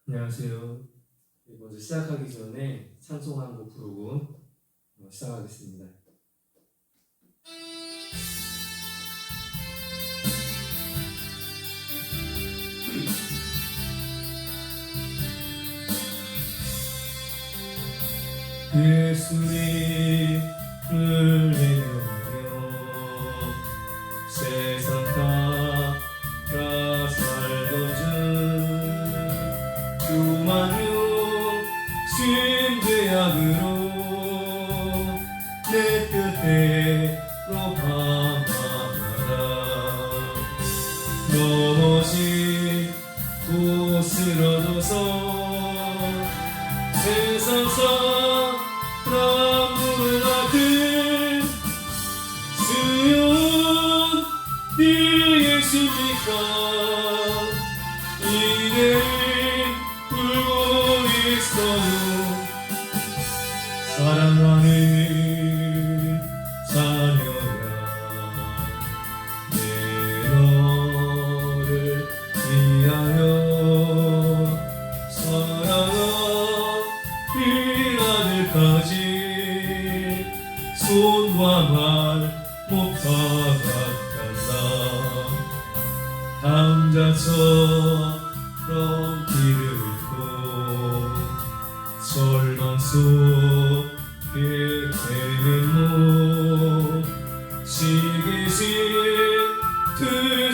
안녕하세요. 먼저 시작하기 전에 찬송 한 곡 부르고 시작하겠습니다. 예수님을 외면하며 세상 따라 살던 중 수많은 죄악으로 내 뜻대로 방황하다 넘어지고 쓰러져서 세상 사람들은 나를 주여 네 예수니까 이제는 울고 있어요. 사랑하는 자녀야 내 너를 위하여 사랑하는 아들까지 손과 발 못 박았단다. 감자처럼 길을 잃고 절망 속에 되는 몸 시기신 그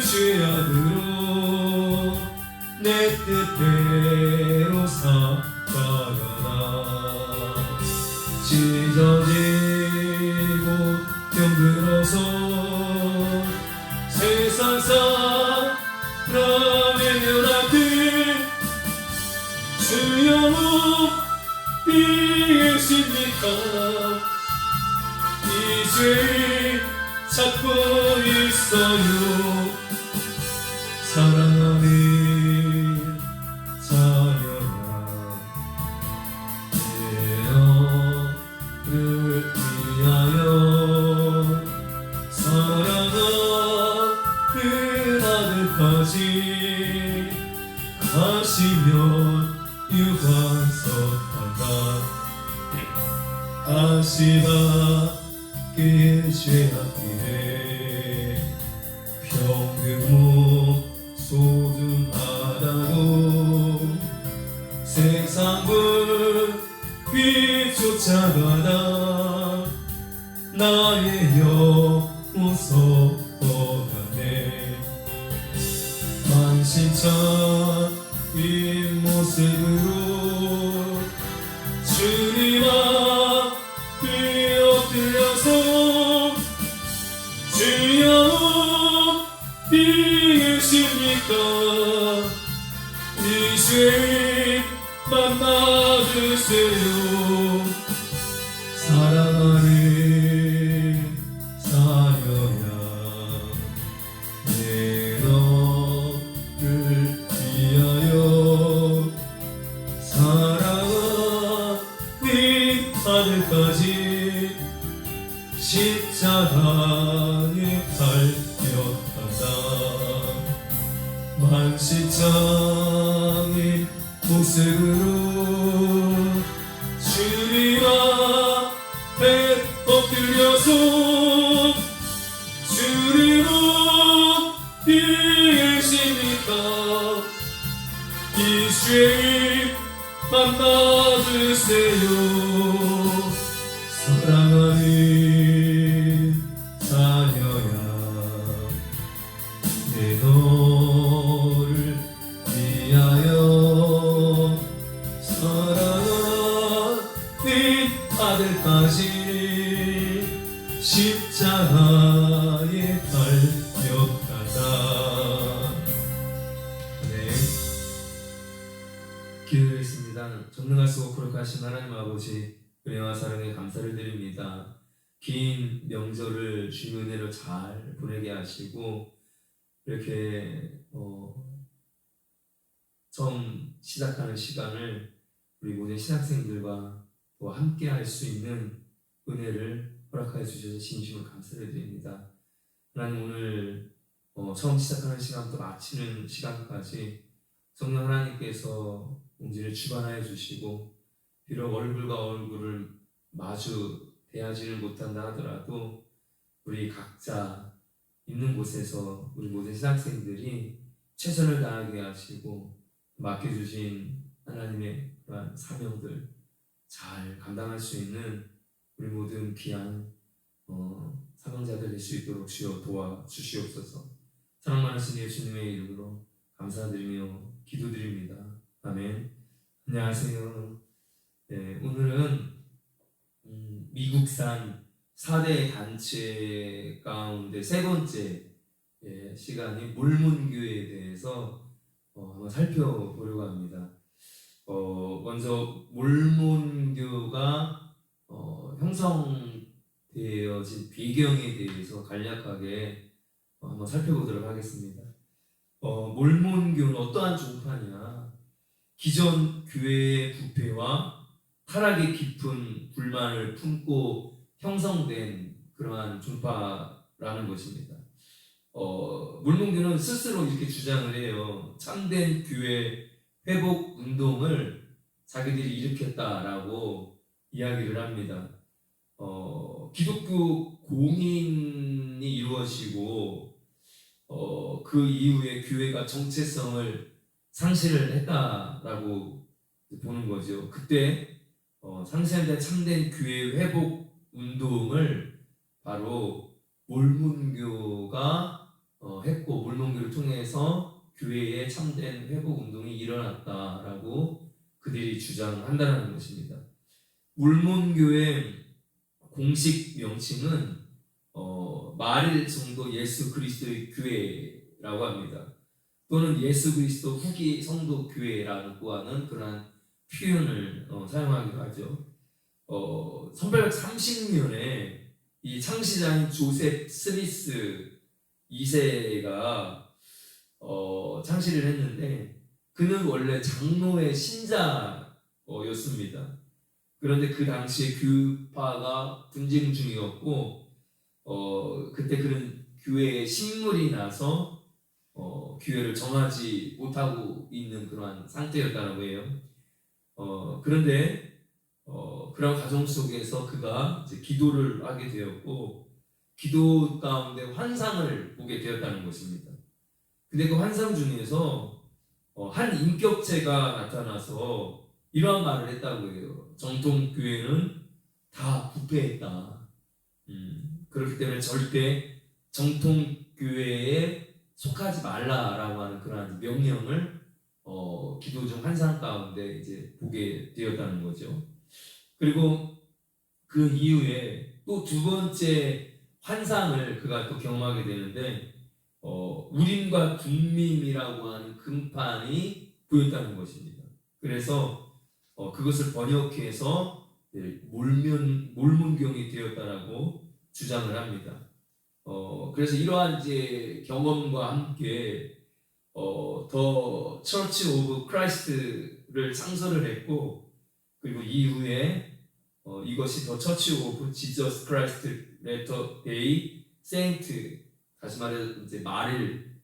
죄악으로 내 뜻대로 살아가나 찢어지고 병들어서 세상 사람의 면하길 주여 비으십니까 이 죄를 찾고 있어요. 사랑하는 자녀야 내 너를 위하여 사랑하는 아들까지 가시면 유관석 간다. 가시밭길 죄악길에 평등 소중하다고 세상 불빛 쫓아가다 나의 영혼 썩어가네. 만신창인 모습으로 주님 앞에 엎드려서 주여 비으십니까 이 죄만 받으세요. 사랑하는 자녀야 내 너를 위하여 사랑하는 아들까지 십자가에 달렸단다. 만신창인 모습으로 주님 앞에 엎드려서 주님은 비으십니까 이 죄만 받으세요. 사랑하는 자녀야 내 너를 위하여 사랑하는 아들까지 십자가에 달렸다다. 네, 기도드리겠습니다. 전능하시고 거룩하신 하나님 아버지, 은혜와 사랑에 감사를 드립니다. 긴 명절을 주님의 은혜로 잘 보내게 하시고 이렇게 처음 시작하는 시간을 우리 모든 신학생들과 또 함께 할 수 있는 은혜를 허락하여 주셔서 진심으로 감사를 드립니다. 하나님, 오늘 처음 시작하는 시간부터 마치는 시간까지 성령 하나님께서 공진을 주관하여 주시고, 비록 얼굴과 얼굴을 마주 대하지는 못한다 하더라도 우리 각자 있는 곳에서 우리 모든 신학생들이 최선을 다하게 하시고 맡겨주신 하나님의 그러한 사명들 잘 감당할 수 있는 우리 모든 귀한 사명자들 될 수 있도록 주여 도와주시옵소서. 사랑 많으신 예수님의 이름으로 감사드리며 기도드립니다. 아멘. 안녕하세요. 네, 오늘은 미국산 4대 단체 가운데 세 번째 시간이 몰몬교회에 대해서 한번 살펴보려고 합니다. 먼저 몰몬교가 형성되어진 배경에 대해서 간략하게 한번 살펴보도록 하겠습니다. 몰몬교는 어떠한 종파냐? 기존 교회의 부패와 타락의 깊은 불만을 품고 형성된 그러한 종파라는 것입니다. 몰몬교는 스스로 이렇게 주장을 해요. 참된 교회 회복 운동을 자기들이 일으켰다라고 이야기를 합니다. 기독교 공인이 이루어지고 그 이후에 교회가 정체성을 상실을 했다라고 보는 거죠. 그때 상실된 참된 교회 회복 운동을 바로 몰몬교가 했고, 몰몬교를 통해서 교회의 참된 회복 운동이 일어났다라고 그들이 주장한다는 것입니다. 몰몬교의 공식 명칭은 말일 성도 예수 그리스도의 교회라고 합니다. 또는 예수 그리스도 후기 성도 교회라고 하는 그러한 표현을 사용하기도 하죠. 1830년에 이 창시자인 조셉 스미스 2세가 창시를 했는데, 그는 원래 장로의 신자였습니다. 그런데 그 당시에 교파가 분쟁 중이었고, 그때 그는 교회에 신물이 나서 교회를 정하지 못하고 있는 그러한 상태였다고 해요. 그런데 그런 과정 속에서 그가 이제 기도를 하게 되었고, 기도 가운데 환상을 보게 되었다는 것입니다. 근데 그 환상 중에서 한 인격체가 나타나서 이러한 말을 했다고 해요. 정통 교회는 다 부패했다. 그렇기 때문에 절대 정통 교회에 속하지 말라라고 하는 그런 명령을 기도 중 환상 가운데 이제 보게 되었다는 거죠. 그리고 그 이후에 또 두 번째 환상을 그가 또 경험하게 되는데, 우림과 둠밈이라고 하는 금판이 보였다는 것입니다. 그래서 그것을 번역해서 몰몬경이 되었다라고 주장을 합니다. 그래서 이러한 이제 경험과 함께 더 처치 오브 크라이스트를 창설을 했고, 그리고 이후에 이것이 더 처치 오브 지저스 크라이스트 레터 데이 세인트, 다시 말해 이제 말일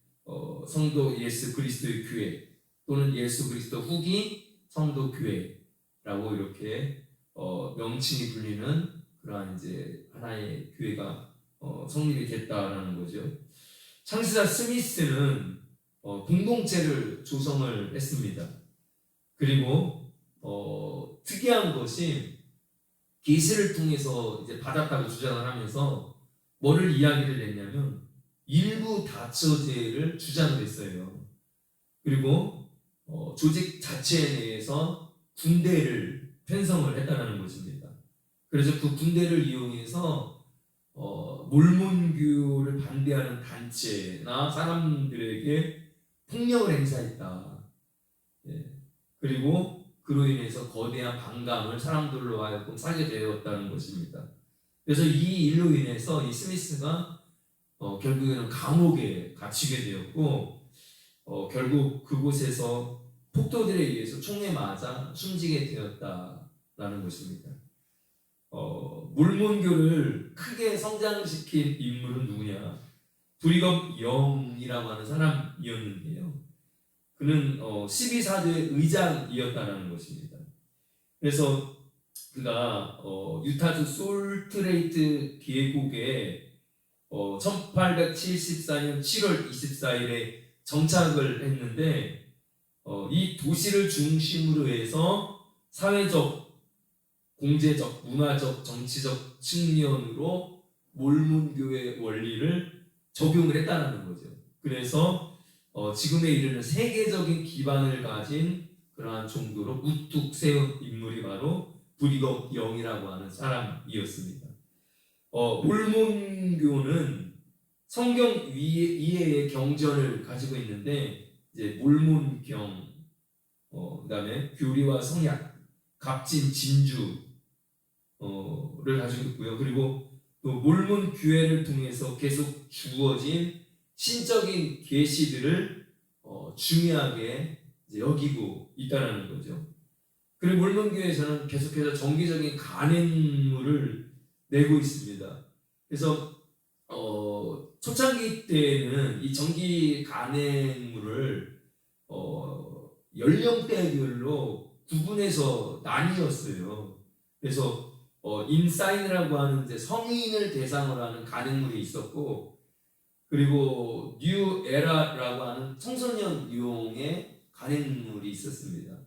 성도 예수 그리스도의 교회 또는 예수 그리스도 후기 성도 교회라고 이렇게 명칭이 불리는 그러한 이제 하나의 교회가 성립이 됐다라는 거죠. 창시자 스미스는 공동체를 조성을 했습니다. 그리고 특이한 것이 계시를 통해서 이제 받았다고 주장을 하면서 뭐를 이야기를 했냐면 일부 다처제를 주장을 했어요. 그리고 조직 자체에 대해서 군대를 편성을 했다는 것입니다. 그래서 그 군대를 이용해서 몰몬교를 반대하는 단체나 사람들에게 폭력을 행사했다. 그리고 그로 인해서 거대한 반감을 사람들로 하여금 사게 되었다는 것입니다. 그래서 이 일로 인해서 이 스미스가 결국에는 감옥에 갇히게 되었고, 결국 그곳에서 폭도들에 의해서 총에 맞아 숨지게 되었다라는 것입니다. 몰몬교를 크게 성장시킨 인물은 누구냐? 브리검 영이라고 하는 사람이었는데요. 그는 12사도의 의장이었다는 것입니다. 그래서 그가 유타주 솔트레이트 계곡에 1874년 7월 24일에 정착을 했는데 이 도시를 중심으로 해서 사회적, 공제적, 문화적, 정치적 측면으로 몰몬교의 원리를 적용을 했다는 거죠. 그래서 지금에 이르는 세계적인 기반을 가진 그러한 정도로 우뚝 세운 인물이 바로 브리검 영이라고 하는 사람이었습니다. 몰몬교는 성경 이해의 경전을 가지고 있는데 이제 몰몬경, 그다음에 교리와 성약, 갑진, 진주를 가지고 있고요. 그리고 또 몰몬 교회를 통해서 계속 주어진 신적인 계시들을 중요하게 여기고 있다는 거죠. 그리고 몰몬 교회에서는 계속해서 정기적인 간행물을 내고 있습니다. 그래서 초창기 때에는 이 정기 간행물을 연령대별로 구분해서 나뉘었어요. 그래서 인사인이라고 하는 이제 성인을 대상으로 하는 간행물이 있었고, 그리고 뉴 에라라고 하는 청소년용의 간행물이 있었습니다.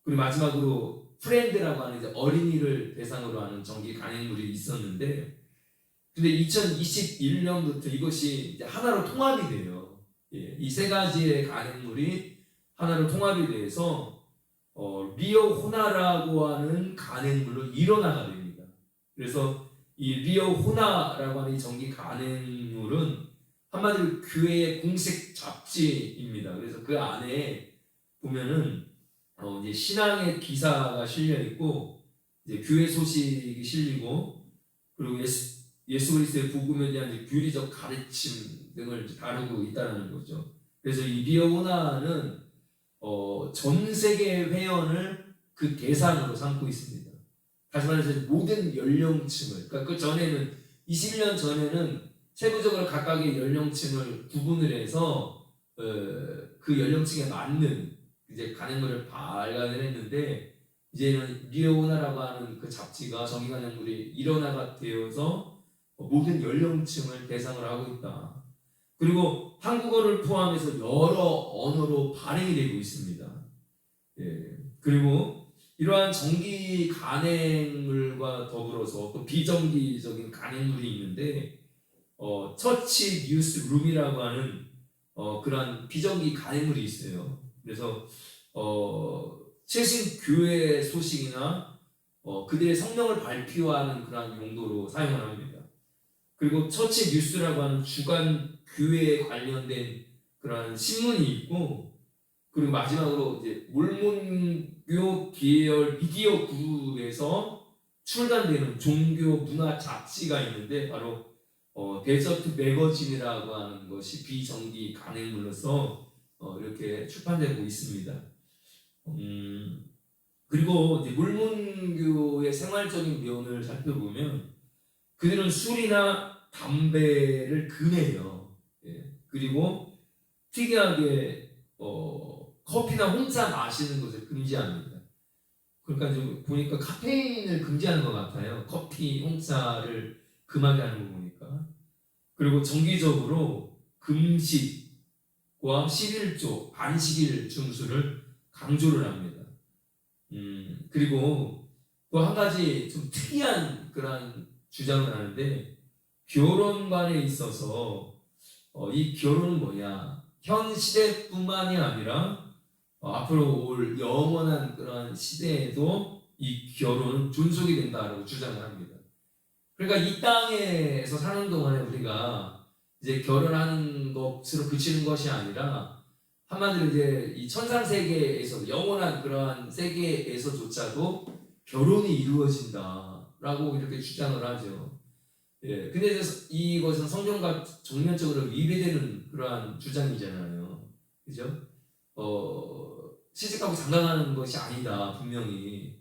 그리고 마지막으로 프렌드라고 하는 이제 어린이를 대상으로 하는 정기 간행물이 있었는데, 근데 2021년부터 이것이 이제 하나로 통합이 돼요. 이 세 가지의 간행물이 하나로 통합이 돼서 리오 호나라고 하는 간행물로 일어나가 됩니다. 그래서 이 리오 호나라고 하는 이 정기 간행물은 한마디로 교회의 공식 잡지입니다. 그래서 그 안에 보면은 이제 신앙의 기사가 실려 있고, 이제 교회 소식이 실리고, 그리고 예수 그리스도의 복음에 대한 이제 교리적 가르침 등을 다루고 있다는 거죠. 그래서 이 리오호나는 전 세계 회원을 그 대상으로 삼고 있습니다. 다시 말해서 모든 연령층을, 그러니까 그 전에는 21년 전에는 세부적으로 각각의 연령층을 구분을 해서 그 연령층에 맞는 이제 간행물을 발간을 했는데, 이제는 리오호나라고 하는 그 잡지가 정기 간행물이 일원화가 되어서 모든 연령층을 대상으로 하고 있다. 그리고 한국어를 포함해서 여러 언어로 발행이 되고 있습니다. 그리고 이러한 정기 간행물과 더불어서 또 비정기적인 간행물이 있는데, 처치 뉴스 룸이라고 하는 그러한 비정기 간행물이 있어요. 그래서 최신 교회 소식이나 그들의 성명을 발표하는 그러한 용도로 사용을 합니다. 그리고 처치 뉴스라고 하는 주간 교회에 관련된 그러한 신문이 있고, 그리고 마지막으로 이제 몰몬교 계열 미디어 그룹에서 출간되는 종교 문화 잡지가 있는데, 바로 데저트 매거진이라고 하는 것이 비정기 간행물로서 이렇게 출판되고 있습니다. 그리고 이제 몰몬교의 생활적인 면을 살펴보면 그들은 술이나 담배를 금해요. 그리고 특이하게 커피나 홍차 마시는 것을 금지합니다. 그러니까 좀 보니까 카페인을 금지하는 것 같아요. 커피, 홍차를 금하게 하는 거 보니까. 그리고 정기적으로 금식과 11조, 안식일 중수를 강조를 합니다. 그리고 또 한 가지 좀 특이한 그런 주장을 하는데, 결혼관에 있어서 이 결혼은 뭐냐, 현 시대뿐만이 아니라 앞으로 올 영원한 그런 시대에도 이 결혼은 존속이 된다라고 주장을 합니다. 그러니까 이 땅에서 사는 동안에 우리가 이제 결혼하는 것으로 그치는 것이 아니라, 한마디로 이제 이 천상 세계에서 영원한 그러한 세계에서조차도 결혼이 이루어진다라고 이렇게 주장을 하죠. 근데 이것은 성경과 정면적으로 위배되는 그러한 주장이잖아요. 그죠? 시집가고 장가가는 것이 아니다, 분명히.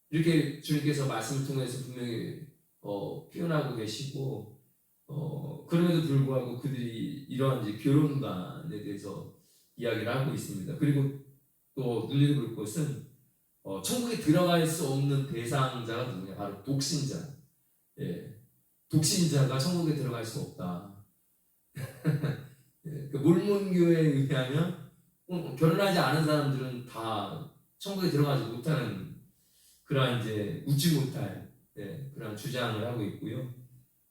이렇게 주님께서 말씀을 통해서 분명히 표현하고 계시고, 그럼에도 불구하고 그들이 이러한 이제 결혼관에 대해서 이야기를 하고 있습니다. 그리고 또 눈여겨 볼 것은 천국에 들어갈 수 없는 대상자가 누구냐? 바로 독신자. 예, 독신자가 천국에 들어갈 수 없다. 예, 그 몰몬교에 의하면 결혼하지 않은 사람들은 다 천국에 들어가지 못하는 그러한 이제 웃지 못할 그런 주장을 하고 있고요.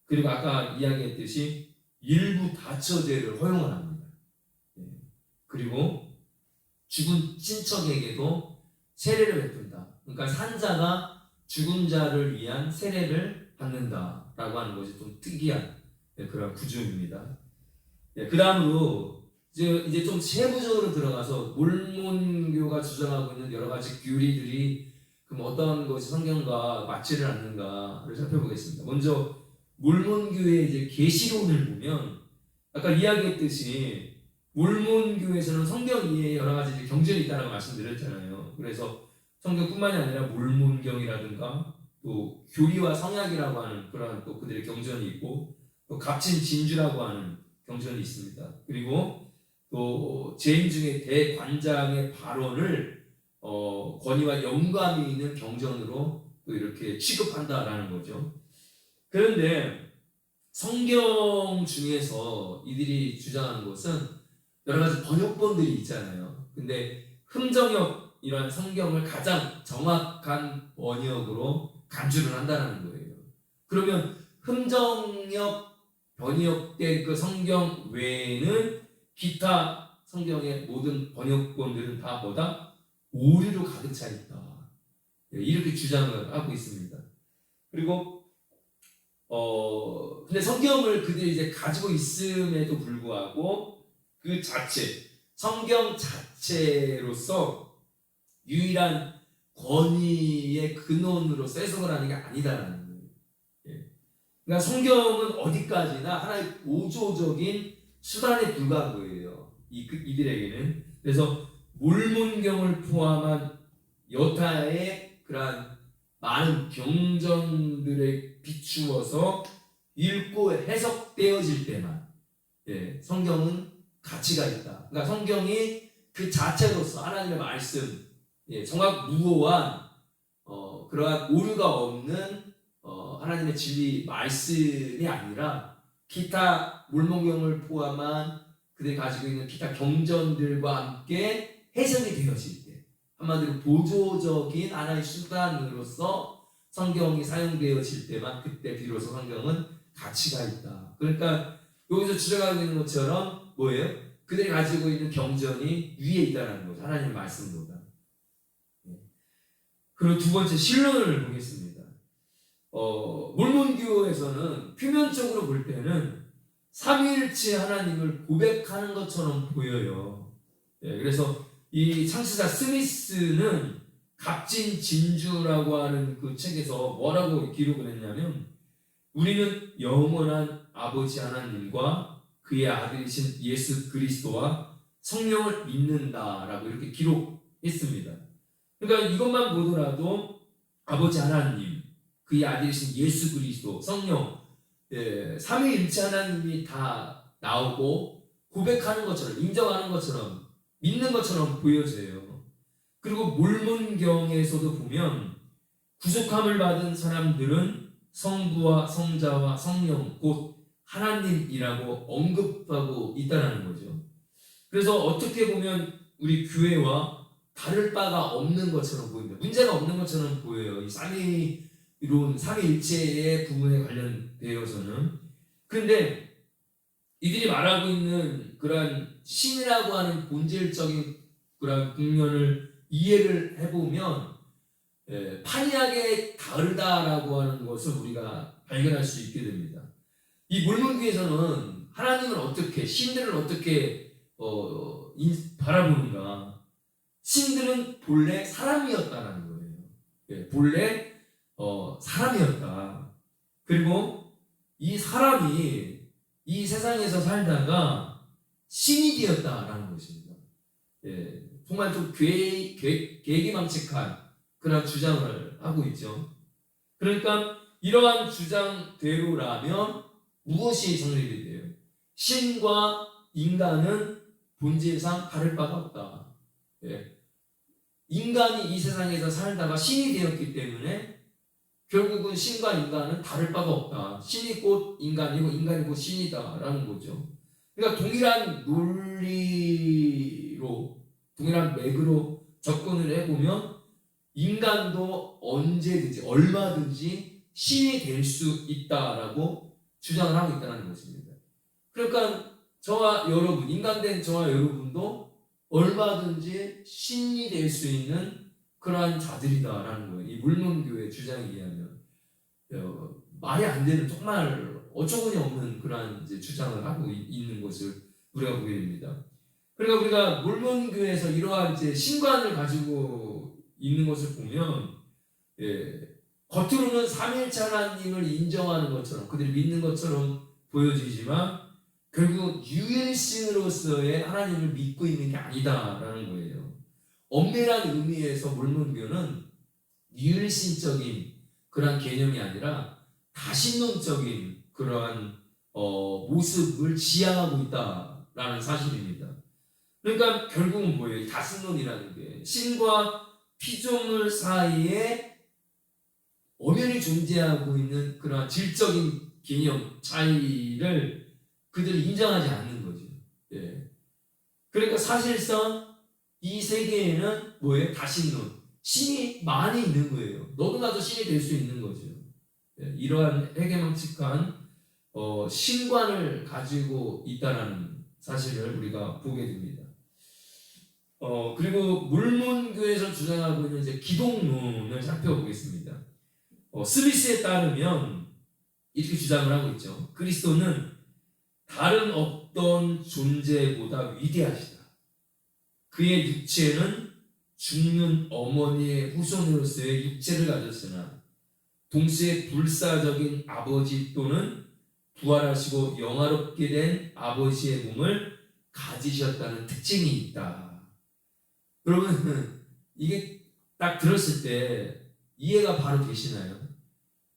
그리고 아까 이야기했듯이 일부 다처제를 허용을 합니다. 예, 그리고 죽은 친척에게도 세례를 베푼다. 그러니까 산자가 죽은 자를 위한 세례를 받는다라고 하는 것이 좀 특이한 그런 구조입니다. 그 다음으로 이제 좀 세부적으로 들어가서 몰몬교가 주장하고 있는 여러 가지 교리들이 그럼 어떤 것이 성경과 맞지를 않는가를 살펴보겠습니다. 먼저 몰몬교의 이제 계시론을 보면 아까 이야기했듯이 몰몬교에서는 성경 이해에 여러 가지 경전이 있다고 말씀드렸잖아요. 그래서 성경뿐만이 아니라 몰몬경이라든가 또 교리와 성약이라고 하는 그러한 또 그들의 경전이 있고 또 갑진진주라고 하는 경전이 있습니다. 그리고 또 재임 중에 대관장의 발언을 권위와 영감이 있는 경전으로 또 이렇게 취급한다라는 거죠. 그런데 성경 중에서 이들이 주장하는 것은 여러 가지 번역본들이 있잖아요. 근데 흠정역 이런 성경을 가장 정확한 번역으로 간주를 한다는 거예요. 그러면 흠정역 번역된 그 성경 외에는 기타 성경의 모든 번역본들은 다 뭐다? 오류로 가득 차 있다. 이렇게 주장을 하고 있습니다. 그리고 근데 성경을 그들이 이제 가지고 있음에도 불구하고 그 자체, 성경 자체로서 유일한 권위의 근원으로 해석을 하는 게 아니다라는 거예요. 그러니까 성경은 어디까지나 하나의 보조적인 수단에 불과한 거예요. 이들에게는. 그래서 몰몬경을 포함한 여타의 그러한 많은 경전들에 비추어서 읽고 해석되어질 때만 성경은 가치가 있다. 그러니까 성경이 그 자체로서 하나님의 말씀, 정확 무오한 그러한 오류가 없는 하나님의 진리 말씀이 아니라 기타 몰몬경을 포함한 그들이 가지고 있는 기타 경전들과 함께 해석이 되어질 때 한마디로 보조적인 하나의 수단으로서 성경이 사용되어질 때만 그때 비로소 성경은 가치가 있다. 그러니까 여기서 주장하고 있는 것처럼 뭐예요? 그들이 가지고 있는 경전이 위에 있다는 거죠. 하나님의 말씀보다. 그리고 두 번째 신론을 보겠습니다. 몰몬교에서는 표면적으로 볼 때는 삼위일체 하나님을 고백하는 것처럼 보여요. 그래서 이 창시자 스미스는 갑진진주라고 하는 그 책에서 뭐라고 기록을 했냐면 우리는 영원한 아버지 하나님과 그의 아들이신 예수 그리스도와 성령을 믿는다라고 이렇게 기록했습니다. 그러니까 이것만 보더라도 아버지 하나님, 그의 아들이신 예수 그리스도, 성령, 삼위일체 하나님이 다 나오고 고백하는 것처럼, 인정하는 것처럼, 믿는 것처럼 보여져요. 그리고 몰몬경에서도 보면 구속함을 받은 사람들은 성부와 성자와 성령 곧 하나님이라고 언급하고 있다는 거죠. 그래서 어떻게 보면 우리 교회와 다를 바가 없는 것처럼 보입니다. 문제가 없는 것처럼 보여요. 이 삼위이론, 삼위일체의 부분에 관련되어서는. 그런데 이들이 말하고 있는 그러한 신이라고 하는 본질적인 그러한 국면을 이해를 해보면 판이하게 다르다라고 하는 것을 우리가 발견할 수 있게 됩니다. 이 몰몬교에서는 하나님을 어떻게, 신들을 어떻게 바라보는가? 신들은 본래 사람이었다라는 거예요. 본래 사람이었다. 그리고 이 사람이 이 세상에서 살다가 신이 되었다라는 것입니다. 정말 좀 괴기망측한 그런 주장을 하고 있죠. 그러니까 이러한 주장대로라면 무엇이 성립이 돼요? 신과 인간은 본질상 다를 바가 없다. 예. 인간이 이 세상에서 살다가 신이 되었기 때문에 결국은 신과 인간은 다를 바가 없다. 신이 곧 인간이고 인간이 곧 신이다라는 거죠. 그러니까 동일한 논리로, 동일한 맥으로 접근을 해보면 인간도 언제든지 얼마든지 신이 될 수 있다라고 주장을 하고 있다는 것입니다. 그러니까 저와 여러분, 인간된 저와 여러분도 얼마든지 신이 될 수 있는 그러한 자들이다라는 거예요. 이 물론교의 주장에 의하면 말이 안 되는, 정말 어처구니 없는 그러한 이제 주장을 하고 있는 것을 우리가 보게 됩니다. 그러니까 우리가 물론교에서 이러한 이제 신관을 가지고 있는 것을 보면, 겉으로는 삼일체 하나님을 인정하는 것처럼, 그들이 믿는 것처럼 보여지지만 결국 유일신으로서의 하나님을 믿고 있는 게 아니다라는 거예요. 엄밀한 의미에서 물론교는 유일신적인 그러한 개념이 아니라 다신론적인 그러한 모습을 지향하고 있다라는 사실입니다. 그러니까 결국은 뭐예요? 다신론이라는 게 신과 피조물 사이에 엄연히 존재하고 있는 그러한 질적인 개념 차이를 그들이 인정하지 않는 거죠. 예. 그러니까 사실상 이 세계에는 뭐예요? 다신론. 신이 많이 있는 거예요. 너도 나도 신이 될 수 있는 거죠. 예. 이러한 해괴망측한 신관을 가지고 있다는 사실을 우리가 보게 됩니다. 그리고 물론교에서 주장하고 있는 이제 기독론을 살펴보겠습니다. 스미스에 따르면 이렇게 주장을 하고 있죠. 그리스도는 다른 어떤 존재보다 위대하시다. 그의 육체는 죽는 어머니의 후손으로서의 육체를 가졌으나 동시에 불사적인 아버지 또는 부활하시고 영화롭게 된 아버지의 몸을 가지셨다는 특징이 있다. 여러분, 이게 딱 들었을 때 이해가 바로 되시나요?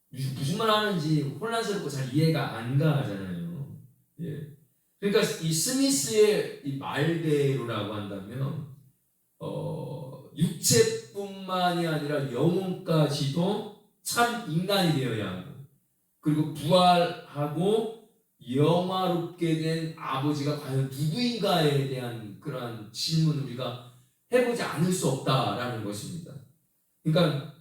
무슨 말 하는지 혼란스럽고 잘 이해가 안 가잖아요. 예. 그러니까 이 스미스의 이 말대로라고 한다면 육체뿐만이 아니라 영혼까지도 참 인간이 되어야 하고, 그리고 부활하고 영화롭게 된 아버지가 과연 누구인가에 대한 그러한 질문을 우리가 해보지 않을 수 없다라는 것입니다. 그러니까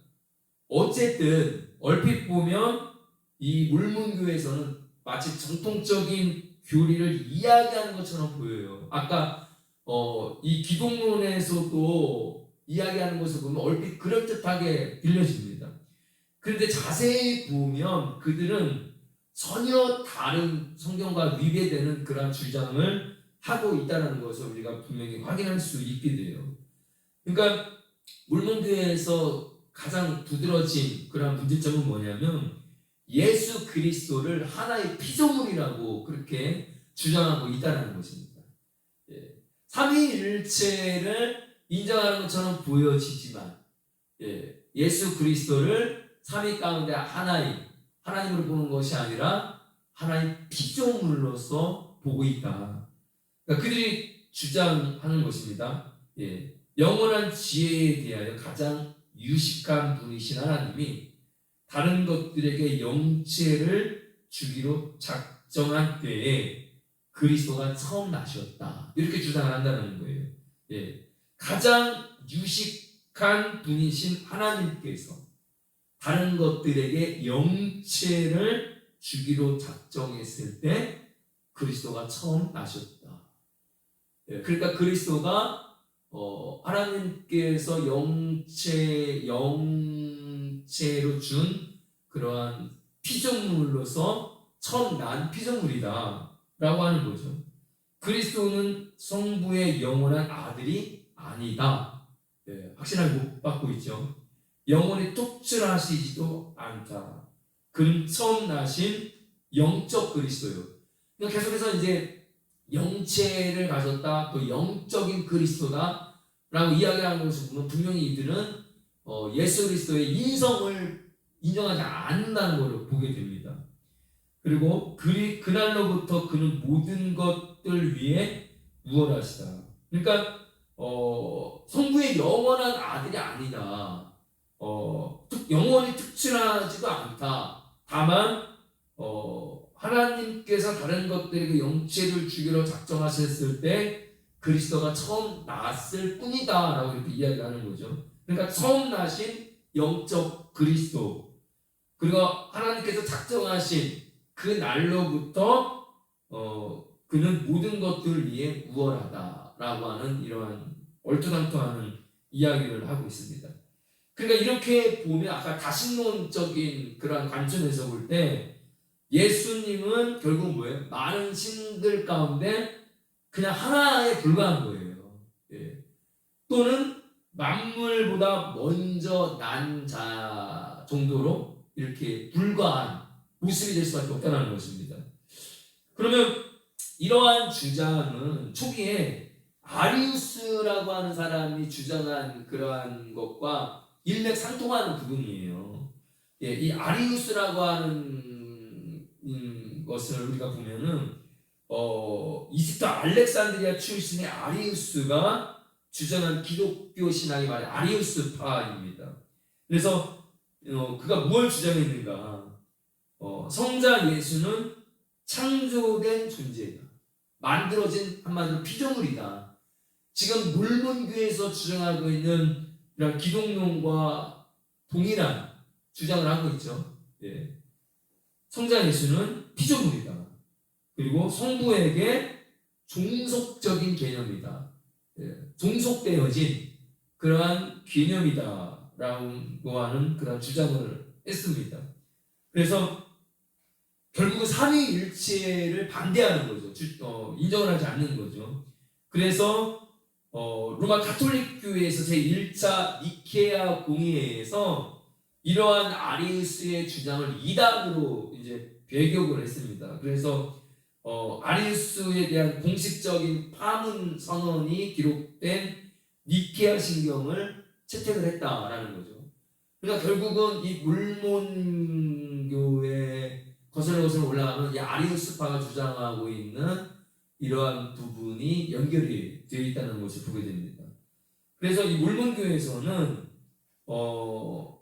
어쨌든 얼핏 보면 이 물문교에서는 마치 정통적인 교리를 이야기하는 것처럼 보여요. 아까 이 기독론에서도 이야기하는 것을 보면 얼핏 그럴듯하게 들려집니다. 그런데 자세히 보면 그들은 전혀 다른 성경과 위배되는 그런 주장을 하고 있다는 것을 우리가 분명히 확인할 수 있게 돼요. 그러니까 물론교회에서 가장 두드러진 그런 문제점은 뭐냐면 예수 그리스도를 하나의 피조물이라고 그렇게 주장하고 있다는 것입니다. 삼위일체를 인정하는 것처럼 보여지지만 예수 그리스도를 삼위 가운데 하나님으로 보는 것이 아니라 하나의 피조물로서 보고 있다. 그러니까 그들이 주장하는 것입니다. 영원한 지혜에 대하여 가장 유식한 분이신 하나님이 다른 것들에게 영체를 주기로 작정한 때에 그리스도가 처음 나셨다. 이렇게 주장을 한다는 거예요. 가장 유식한 분이신 하나님께서 다른 것들에게 영체를 주기로 작정했을 때 그리스도가 처음 나셨다. 그러니까 그리스도가 하나님께서 영체로 준 그러한 피조물로서 처음 난 피조물이다 라고 하는 거죠. 그리스도는 성부의 영원한 아들이 아니다. 확실하게 못 받고 있죠. 영원히 뚝출하시지도 않다. 그는 처음 나신 영적 그리스도요. 그러니까 계속해서 이제 영체를 가졌다, 또 영적인 그리스도다 라고 이야기하는 것을 보면 분명히 이들은 예수 그리스도의 인성을 인정하지 않는다는 것을 보게 됩니다. 그리고 그날로부터 그는 모든 것들 위에 우월하시다. 그러니까 성부의 영원한 아들이 아니다. 영원히 특출하지도 않다. 다만 하나님께서 다른 것들의 그 영체를 주기로 작정하셨을 때 그리스도가 처음 나왔을 뿐이다 라고 이렇게 이야기를 하는 거죠. 그러니까 처음 나신 영적 그리스도, 그리고 하나님께서 작정하신 그 날로부터 그는 모든 것들을 위해 우월하다라고 하는 이러한 얼토당토하는 이야기를 하고 있습니다. 그러니까 이렇게 보면 아까 다신론적인 그런 관점에서 볼 때 예수님은 결국 뭐예요? 많은 신들 가운데 그냥 하나에 불과한 거예요. 예. 또는 만물보다 먼저 난 자 정도로 이렇게 불과한 모습이 될 수밖에 없다는 것입니다. 그러면 이러한 주장은 초기에 아리우스라고 하는 사람이 주장한 그러한 것과 일맥상통하는 부분이에요. 예, 이 아리우스라고 하는 것을 우리가 보면은 이집트 알렉산드리아 출신의 아리우스가 주장한 기독교 신앙이 말해 아리우스파입니다. 그래서 그가 무엇을 주장했는가? 성자 예수는 창조된 존재다. 만들어진 한마디로 피조물이다. 지금 몰몬교에서 주장하고 있는 이런 기독론과 동일한 주장을 하고 있죠. 예. 성자 예수는 피조물이다. 그리고 성부에게 종속적인 개념이다. 예. 종속되어진 그러한 개념이다라고 하는 그런 주장을 했습니다. 그래서 결국은 삼위일체를 반대하는 거죠. 인정을 하지 않는 거죠. 그래서 로마 가톨릭 교회에서 제1차 니케아 공의회에서 이러한 아리우스의 주장을 이단으로 이제 배격을 했습니다. 그래서 아리우스에 대한 공식적인 파문 선언이 기록된 니케아 신경을 채택을 했다라는 거죠. 그러니까 결국은 이 몰몬교회 거슬러 올라가면 이 아리우스파가 주장하고 있는 이러한 부분이 연결이 되어 있다는 것을 보게 됩니다. 그래서 이 몰몬교회에서는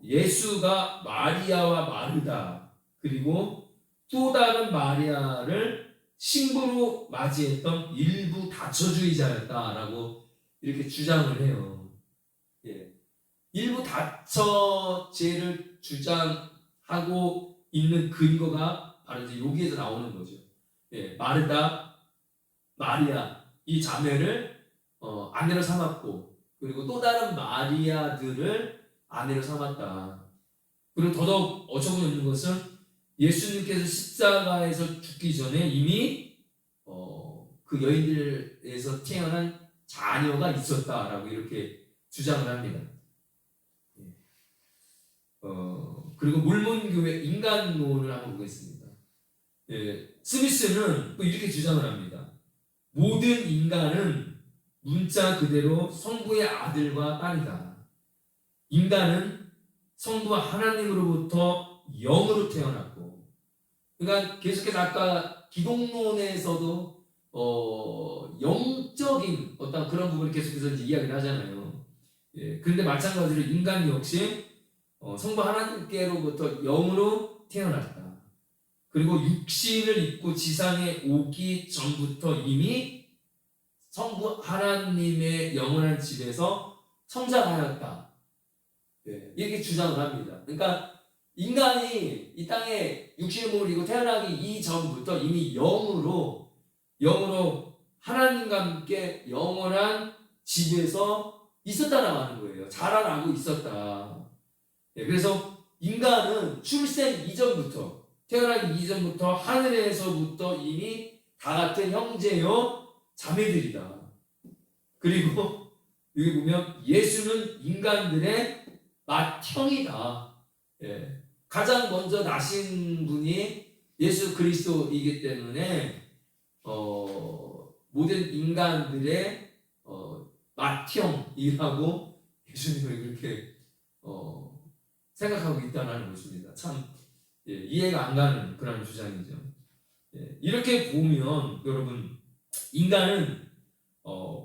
예수가 마리아와 마르다 그리고 또 다른 마리아를 신부로 맞이했던 일부 다처주의자였다라고 이렇게 주장을 해요. 예. 일부 다처제를 주장하고 있는 근거가 바로 이제 여기에서 나오는 거죠. 예, 마르다, 마리아 이 자매를 아내로 삼았고, 그리고 또 다른 마리아들을 아내로 삼았다. 그리고 더더욱 어처구니 없는 것은 예수님께서 십자가에서 죽기 전에 이미 그 여인들에서 태어난 자녀가 있었다라고 이렇게 주장을 합니다. 그리고 몰몬교회 인간론을 한번 보겠습니다. 예, 스미스는 또 이렇게 주장을 합니다. 모든 인간은 문자 그대로 성부의 아들과 딸이다. 인간은 성부 하나님으로부터 영으로 태어났고, 그러니까 계속해서 아까 기독론에서도 영적인 어떤 그런 부분을 계속해서 이제 이야기를 하잖아요. 예, 그런데 마찬가지로 인간 역시 성부 하나님께로부터 영으로 태어났다. 그리고 육신을 입고 지상에 오기 전부터 이미 성부 하나님의 영원한 집에서 성장하였다. 네, 이렇게 주장을 합니다. 그러니까 인간이 이 땅에 육신의 몸을 입고 태어나기 이전부터 이미 영으로 하나님과 함께 영원한 집에서 있었다라고 하는 거예요. 자라나고 있었다. 네, 그래서 인간은 출생 이전부터, 태어나기 이전부터 하늘에서부터 이미 다 같은 형제요 자매들이다. 그리고 여기 보면 예수는 인간들의 맏형이다. 예. 가장 먼저 나신 분이 예수 그리스도이기 때문에 모든 인간들의 맏형이라고 예수님을 그렇게 생각하고 있다는 것입니다. 참 이해가 안 가는 그런 주장이죠. 이렇게 보면 여러분, 인간은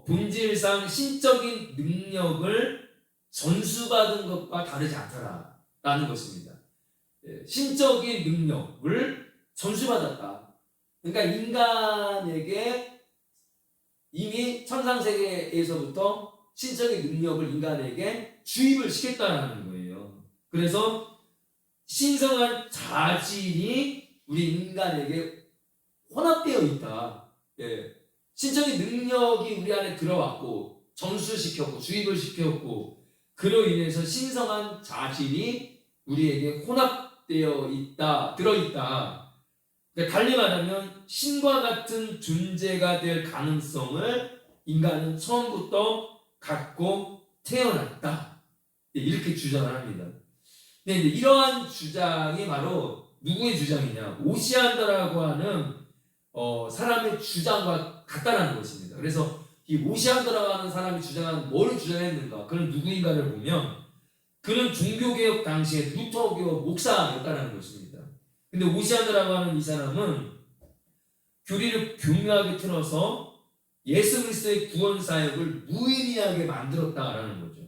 본질상 신적인 능력을 전수받은 것과 다르지 않더라라는 것입니다. 신적인 능력을 전수받았다. 그러니까 인간에게 이미 천상세계에서부터 신적인 능력을 인간에게 주입을 시켰다는 거예요. 그래서 신성한 자질이 우리 인간에게 혼합되어 있다. 신적인 능력이 우리 안에 들어왔고 전수시켰고 주입을 시켰고 그로 인해서 신성한 자질이 우리에게 혼합되어 있다, 들어있다. 그러니까 달리 말하면 신과 같은 존재가 될 가능성을 인간은 처음부터 갖고 태어났다. 이렇게 주장을 합니다. 근데 이러한 주장이 바로 누구의 주장이냐? 오시안더라고 하는 사람의 주장과 같다라는 것입니다. 그래서 이 오시안더라고 하는 사람이 뭘 주장했는가? 그는 누구인가를 보면 그는 종교개혁 당시에 루터교 목사였다는 것입니다. 근데 오시안더라고 하는 이 사람은 교리를 교묘하게 틀어서 예수 그리스도의 구원 사역을 무의미하게 만들었다라는 거죠.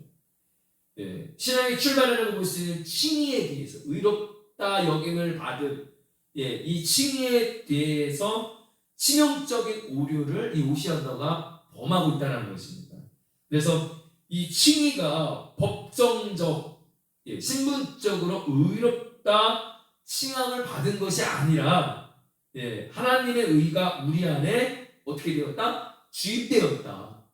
신앙의 출발이라고 볼 수 있는 칭의에 대해서 의롭다 여김을 받은 이 칭의에 대해서 치명적인 오류를 이 오시안더가 범하고 있다는 것입니다. 그래서 이 칭의가 법정적, 신분적으로 의롭다 칭함을 받은 것이 아니라 하나님의 의가 우리 안에 어떻게 되었다? 주입되었다.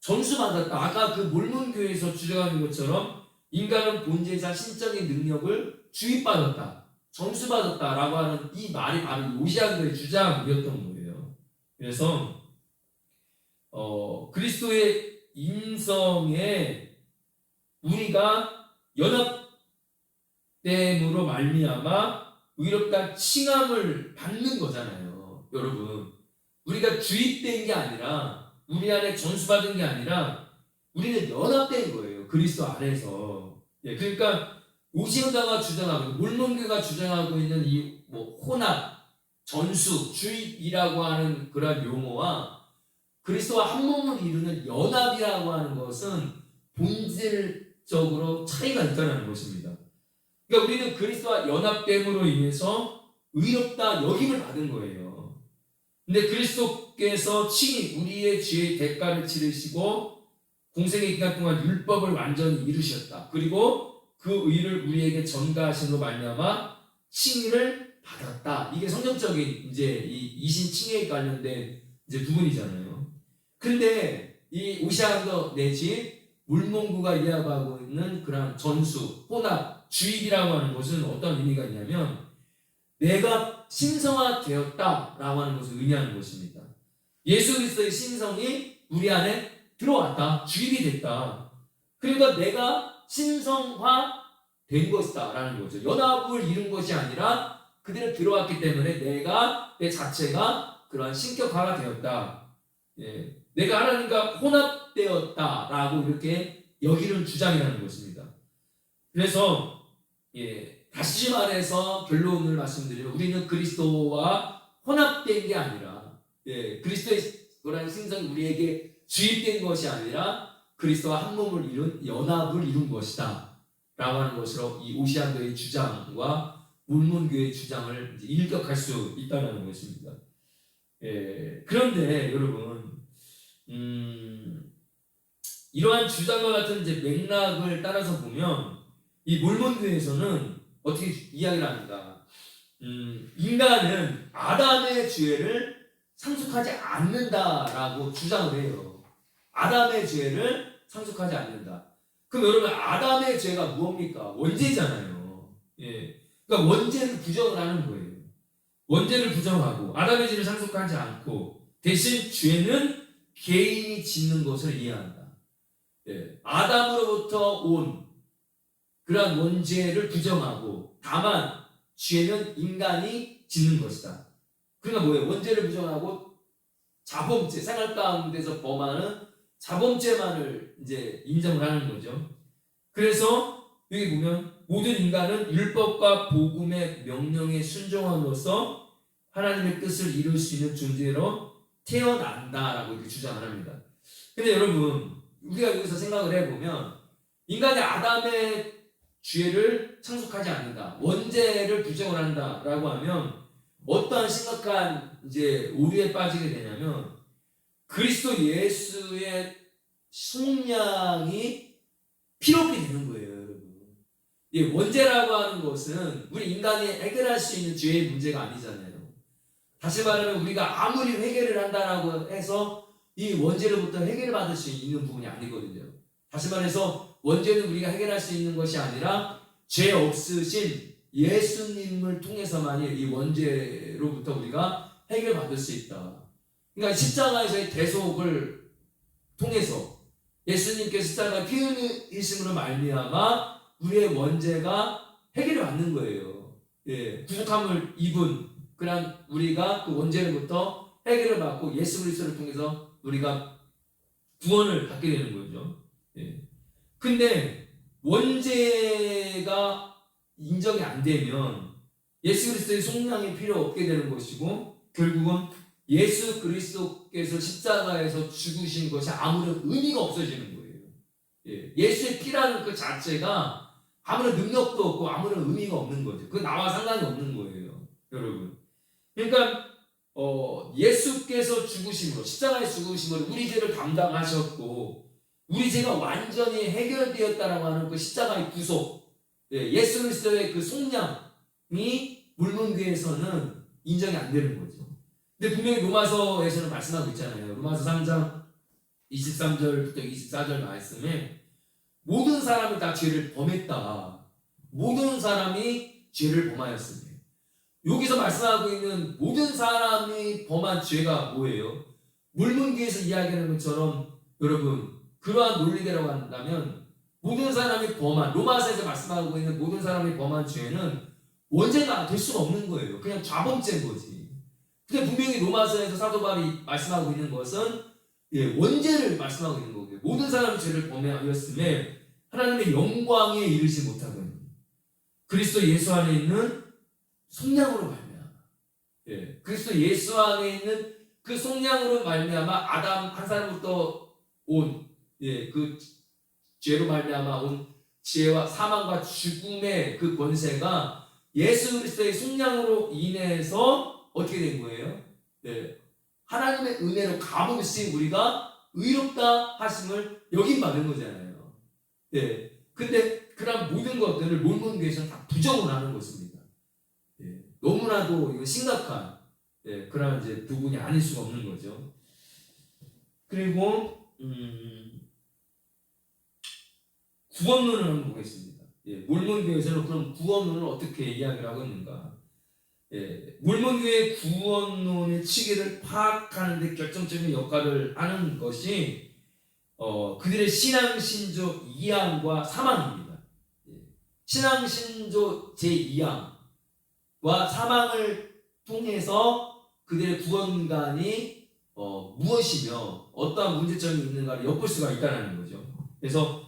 전수받았다. 아까 그 몰몬교회에서 주장하는 것처럼 인간은 본질상 신적인 능력을 주입받았다. 전수받았다라고 하는 이 말이 바로 오시안더의 주장이었던 거예요. 그래서 그리스도의 인성에 우리가 연합됨으로 말미암아 의롭다 칭함을 받는 거잖아요. 여러분, 우리가 주입된 게 아니라 우리 안에 전수받은 게 아니라 우리는 연합된 거예요. 그리스도 안에서. 그러니까 오시안더가 주장하고 몰몬교가 주장하고 있는 이 혼합, 전수, 주입이라고 하는 그런 용어와 그리스도와 한 몸을 이루는 연합이라고 하는 것은 본질적으로 차이가 있다는 것입니다. 그러니까 우리는 그리스도와 연합됨으로 인해서 의롭다 여김을 받은 거예요. 근데 그리스도께서 친히 우리의 죄의 대가를 치르시고 공생의 기간 동안 율법을 완전히 이루셨다. 그리고 그 의를 우리에게 전가하심으로 말미암아 칭의를 받았다. 이게 성경적인 이제 이 이신칭의에 관련된 이제 부분이잖아요. 근데 이 오시안더 내지 물몽구가 이야기하고 있는 그런 전수, 혼합, 주입이라고 하는 것은 어떤 의미가 있냐면 내가 신성화되었다라고 하는 것을 의미하는 것입니다. 예수 그리스도의 신성이 우리 안에 들어왔다, 주입이 됐다. 그러니까 내가 신성화된 것이다라는 거죠. 연합을 이룬 것이 아니라 그대로 들어왔기 때문에 내 자체가 그러한 신격화가 되었다. 내가 하나님과 혼합되었다라고 이렇게 여기는 주장이라는 것입니다. 그래서 다시 말해서 결론을 말씀드리면 우리는 그리스도와 혼합된 게 아니라 그리스도의 그런 신성이 우리에게 주입된 것이 아니라 그리스도와 한 몸을 이룬 연합을 이룬 것이다 라고 하는 것으로 이 오시안더의 주장과 몰몬교의 주장을 이제 일격할 수 있다는 것입니다. 그런데 여러분 이러한 주장과 같은 이제 맥락을 따라서 보면 이 몰몬교에서는 어떻게 이야기를 합니다. 인간은 아담의 죄를 상속하지 않는다라고 주장을 해요. 아담의 죄를 상속하지 않는다. 그럼 여러분 아담의 죄가 무엇입니까? 원죄잖아요. 그러니까 원죄를 부정을 하는 거예요. 원죄를 부정하고 아담의 죄를 상속하지 않고 대신 죄는 개인이 짓는 것을 이해한다. 아담으로부터 온 그러한 원죄를 부정하고 다만 죄는 인간이 짓는 것이다. 그러니까 뭐예요? 원죄를 부정하고 자범죄, 생활 가운데서 범하는 자범죄만을 이제 인정을 하는 거죠. 그래서 여기 보면 모든 인간은 율법과 복음의 명령에 순종함으로써 하나님의 뜻을 이룰 수 있는 존재로 태어난다라고 이렇게 주장을 합니다. 근데 여러분, 우리가 여기서 생각을 해보면 인간이 아담의 죄를 상속하지 않는다, 원죄를 부정을 한다라고 하면 어떠한 심각한 이제 오류에 빠지게 되냐면 그리스도 예수의 속량이 필요 없게 되는 거예요, 여러분. 예, 원죄라고 하는 것은 우리 인간이 해결할 수 있는 죄의 문제가 아니잖아요. 다시 말하면 우리가 아무리 회개를 한다라고 해서 이 원죄로부터 해결을 받을 수 있는 부분이 아니거든요. 다시 말해서 원죄는 우리가 해결할 수 있는 것이 아니라 죄 없으신 예수님을 통해서만이 이 원죄로부터 우리가 해결받을 수 있다. 그러니까 십자가에서의 대속을 통해서 예수님께서 십자가에 피 흘리심으로 말미암아 우리의 원죄가 해결을 받는 거예요. 예, 구속함을 입은 그런 우리가 그 원죄로부터 해결을 받고 예수 그리스도를 통해서 우리가 구원을 받게 되는 거죠. 예. 근데 원죄가 인정이 안 되면 예수 그리스도의 속량이 필요 없게 되는 것이고 결국은 예수 그리스도께서 십자가에서 죽으신 것이 아무런 의미가 없어지는 거예요. 예. 예수의 피라는 그 자체가 아무런 능력도 없고 아무런 의미가 없는 거죠. 그 나와 상관이 없는 거예요, 여러분. 그러니까 예수께서 죽으심으로, 십자가의 죽으심으로 우리 죄를 담당하셨고 우리 죄가 완전히 해결되었다라고 하는 그 십자가의 구속, 예수 그리스도의 그 속량이 물문교에서는 인정이 안 되는 거죠. 근데 분명히 로마서에서는 말씀하고 있잖아요. 로마서 3장 23절부터 24절 말씀에 모든 사람이 다 죄를 범했다. 모든 사람이 죄를 범하였습니다. 여기서 말씀하고 있는 모든 사람이 범한 죄가 뭐예요? 물문교에서 이야기하는 것처럼 여러분 그러한 논리대로 한다면 모든 사람이 범한, 로마서에서 말씀하고 있는 모든 사람이 범한 죄는 원죄가 될 수가 없는 거예요. 그냥 좌범죄인 거지. 근데 분명히 로마서에서 사도 바울이 말씀하고 있는 것은 원죄를 말씀하고 있는 거고요. 모든 사람이 죄를 범하였음에 하나님의 영광에 이르지 못하거든요. 그리스도 예수 안에 있는 속량으로 말미암아, 그리스도 예수 안에 있는 그 속량으로 말미암아 아담 한 사람부터 온 그 죄로 말미암아 온 죄와 사망과 죽음의 그 권세가 예수 그리스도의 속량으로 인해서 어떻게 된 거예요? 하나님의 은혜로 값없이 우리가 의롭다 하심을 여긴 받은 거잖아요. 근데 그런 모든 것들을 몰몬교에서는 다 부정을 하는 것입니다. 너무나도 이거 심각한 그런 이제 부분이 아닐 수가 없는 거죠. 그리고 구원론을 한번 보겠습니다. 몰몬교에서는 그럼 구원론을 어떻게 이야기를 하고 있는가? 몰몬교의 구원론의 치기를 파악하는 데 결정적인 역할을 하는 것이 그들의 신앙신조 2항과 3항입니다. 신앙신조 제2항과 3항을 통해서 그들의 구원관이 무엇이며 어떠한 문제점이 있는가를 엿볼 수가 있다는 거죠. 그래서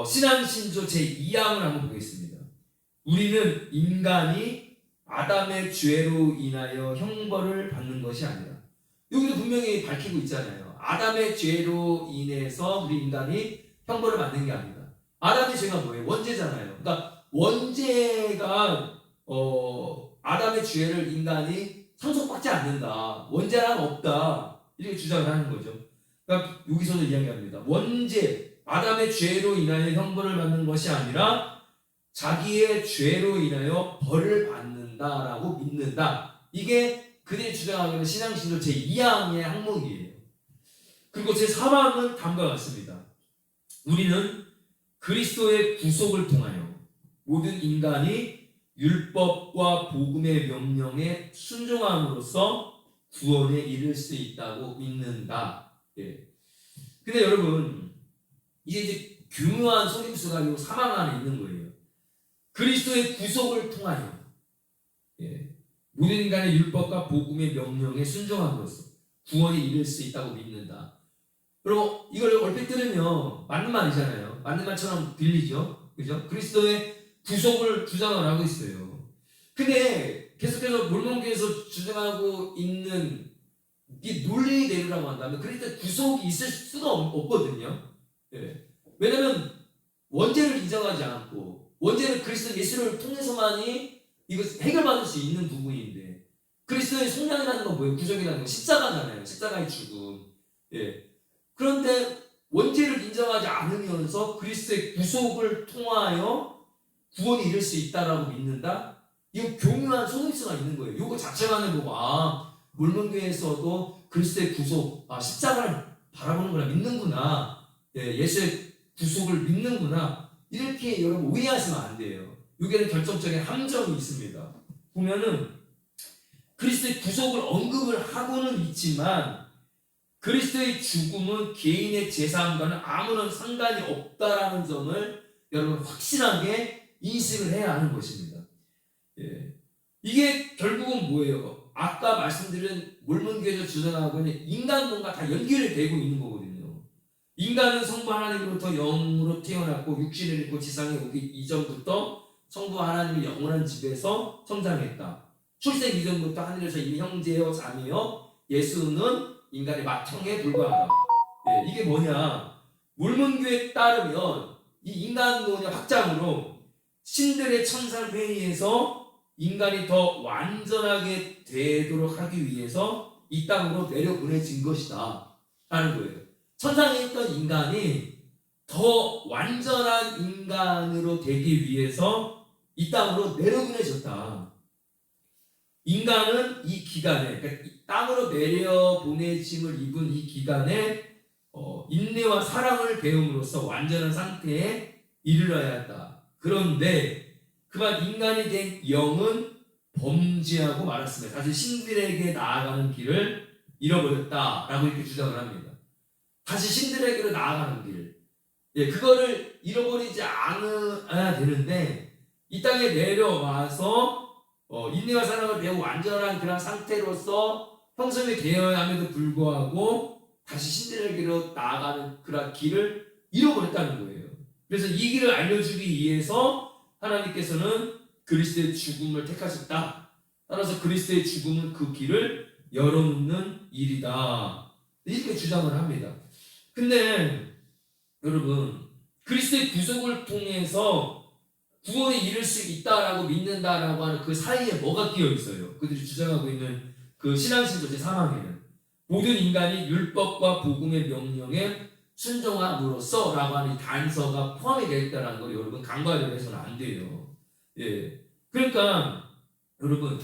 신앙신조 제2항을 한번 보겠습니다. 우리는 인간이 아담의 죄로 인하여 형벌을 받는 것이 아니라, 여기도 분명히 밝히고 있잖아요. 아담의 죄로 인해서 우리 인간이 형벌을 받는 게 아니다. 아담의 죄가 뭐예요? 원죄잖아요. 그러니까 원죄가 아담의 죄를 인간이 상속받지 않는다. 원죄란 없다. 이렇게 주장을 하는 거죠. 그러니까 여기서도 이야기합니다. 원죄, 아담의 죄로 인하여 형벌을 받는 것이 아니라 자기의 죄로 인하여 벌을 받는다라고 믿는다. 이게 그들이 주장하는 신앙신조 제2항의 항목이에요. 그리고 제3항은 다음과 같습니다. 우리는 그리스도의 구속을 통하여 모든 인간이 율법과 복음의 명령에 순종함으로써 구원에 이를 수 있다고 믿는다. 근데 여러분, 이제 교묘한 속임수가 이 3항 안에 있는 거예요. 그리스도의 구속을 통하여 모든 인간의 율법과 복음의 명령에 순종함으로써 구원에 이를 수 있다고 믿는다. 그리고 이걸 얼핏 들으면 맞는 말이잖아요. 맞는 말처럼 들리죠. 그죠? 그리스도의 구속을 주장을 하고 있어요. 근데 계속해서 몰몬교에서 주장하고 있는 이 논리대로라고 한다면 그리스도의 구속이 있을 수가 없거든요. 예. 왜냐하면 원죄를 인정하지 않고 원죄는 그리스도 예수를 통해서만이 이거 해결받을 수 있는 부분인데 그리스도의 속량이라는 건 뭐예요? 구속이라는 건 십자가잖아요. 십자가의 죽음. 예. 그런데 원죄를 인정하지 않으면서 그리스도의 구속을 통하여 구원이 이룰 수 있다라고 믿는다? 이거 교묘한 속임수가 있는 거예요. 이거 자체만을 보고 몰몬교회에서도 그리스도의 구속, 십자가를 바라보는구나, 믿는구나, 예수의 구속을 믿는구나, 이렇게 여러분 오해하시면 안 돼요. 여기에는 결정적인 함정이 있습니다. 보면은 그리스도의 구속을 언급을 하고는 있지만 그리스도의 죽음은 개인의 제사함과는 아무런 상관이 없다라는 점을 여러분 확실하게 인식을 해야 하는 것입니다. 예. 이게 결국은 뭐예요? 아까 말씀드린 몰몬교회에서 주장하고 있는 인간론과 다 연결이 되고 있는 거거든요. 인간은 성부 하나님으로부터 영으로 태어났고 육신을 입고 지상에 오기 이전부터 성부 하나님의 영원한 집에서 성장했다. 출생 이전부터 하늘에서 이미 형제요 자매요 예수는 인간의 맏형에 불과하다. 예, 이게 뭐냐? 몰몬교회에 따르면 이 인간론의 확장으로 신들의 천상 회의에서 인간이 더 완전하게 되도록 하기 위해서 이 땅으로 내려보내진 것이다 라는 거예요. 천상에 있던 인간이 더 완전한 인간으로 되기 위해서 이 땅으로 내려보내졌다. 인간은 이 기간에, 그러니까 이 땅으로 내려보내짐을 입은 이 기간에 인내와 사랑을 배움으로써 완전한 상태에 이르러야 한다. 그런데 그만 인간이 된 영은 범죄하고 말았습니다. 다시 신들에게 나아가는 길을 잃어버렸다라고 이렇게 주장을 합니다. 다시 신들에게로 나아가는 길, 그거를 잃어버리지 않아야 되는데 이 땅에 내려와서 인내와 사랑을 배우고 완전한 그런 상태로서 형성이 되어야 함에도 불구하고 다시 신들에게로 나아가는 그런 길을 잃어버렸다는 거예요. 그래서 이 길을 알려주기 위해서 하나님께서는 그리스도의 죽음을 택하셨다. 따라서 그리스도의 죽음은 그 길을 열어놓는 일이다. 이렇게 주장을 합니다. 근데 여러분 그리스도의 구속을 통해서 구원에 이를 수 있다라고 믿는다라고 하는 그 사이에 뭐가 끼어 있어요? 그들이 주장하고 있는 그 신앙신조 제3항에는 모든 인간이 율법과 복음의 명령에 순종함으로써 라고 하는 이 단서가 포함이 되어 있다는 걸 여러분 간과하려고 해서는 안 돼요. 예. 그러니까 여러분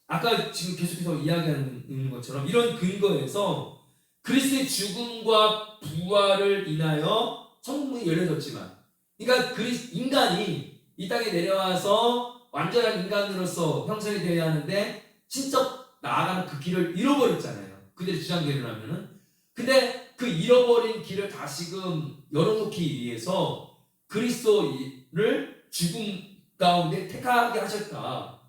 아까 지금 계속해서 이야기하는 것처럼 이런 근거에서 그리스도의 죽음과 부활을 인하여 천국문이 열려졌지만 그러니까 인간이 이 땅에 내려와서 완전한 인간으로서 형성이 되어야 하는데 신적 나아가는 그 길을 잃어버렸잖아요. 그들의 주장대로라면은. 근데 그 잃어버린 길을 다시금 열어놓기 위해서 그리스도를 죽음 가운데 택하게 하셨다.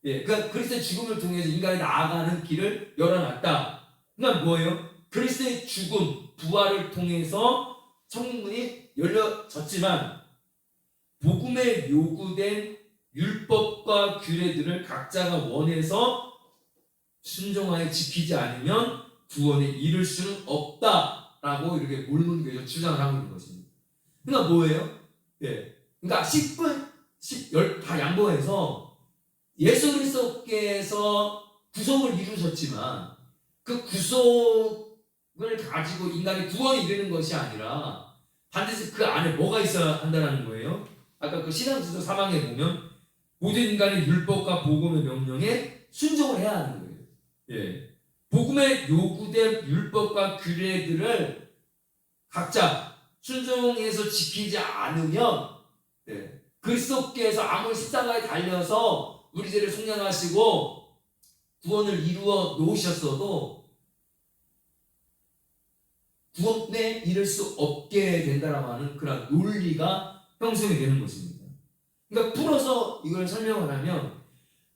그러니까 그리스도의 죽음을 통해서 인간이 나아가는 길을 열어놨다. 그러니까 뭐예요? 그리스도의 죽음, 부활을 통해서 천국문이 열려졌지만 복음에 요구된 율법과 규례들을 각자가 원해서 순종하여 지키지 않으면 구원에 이를 수는 없다라고 이렇게 몰몬교회에서 주장을 하고 있는 것입니다. 그러니까 뭐예요? 그러니까 10분 다 양보해서 예수 그리스도께서 구속을 이루셨지만 그 구속을 가지고 인간이 구원에 이르는 것이 아니라 반드시 그 안에 뭐가 있어야 한다는 거예요. 아까 그 신앙지도 3항에 보면 모든 인간이 율법과 복음의 명령에 순종을 해야 하는 거예요. 복음에 요구된 율법과 규례들을 각자 순종해서 지키지 않으면 그리스도께서 아무리 십자가에 달려서 우리 죄를 속량하시고 구원을 이루어 놓으셨어도 구원에 이를 수 없게 된다라고 하는 그런 논리가 형성이 되는 것입니다. 그러니까 풀어서 이걸 설명을 하면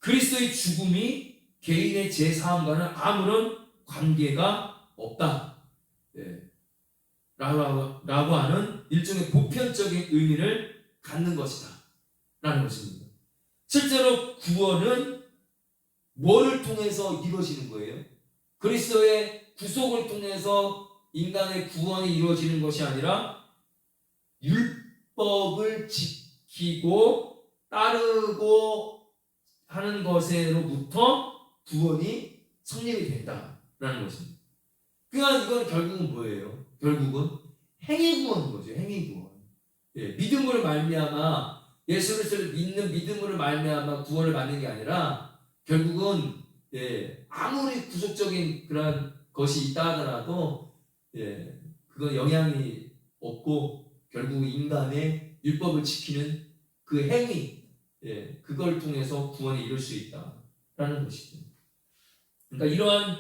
그리스도의 죽음이 개인의 제사함과는 아무런 관계가 없다. 라고 하는 일종의 보편적인 의미를 갖는 것이다. 라는 것입니다. 실제로 구원은 뭐를 통해서 이루어지는 거예요? 그리스도의 구속을 통해서 인간의 구원이 이루어지는 것이 아니라 율법을 지키고 따르고 하는 것으로부터 구원이 성립이 된다라는 것입니다. 그러니까 이건 결국은 뭐예요? 결국은 행위 구원인 거죠. 행위 구원. 믿음으로 말미암아 예수 그리스도를 믿는 믿음으로 말미암아 구원을 받는 게 아니라 결국은 아무리 구속적인 그런 것이 있다 하더라도 그건 영향이 없고 결국 인간의 율법을 지키는 그 행위 그걸 통해서 구원을 이룰 수 있다라는 것이죠. 그러니까 이러한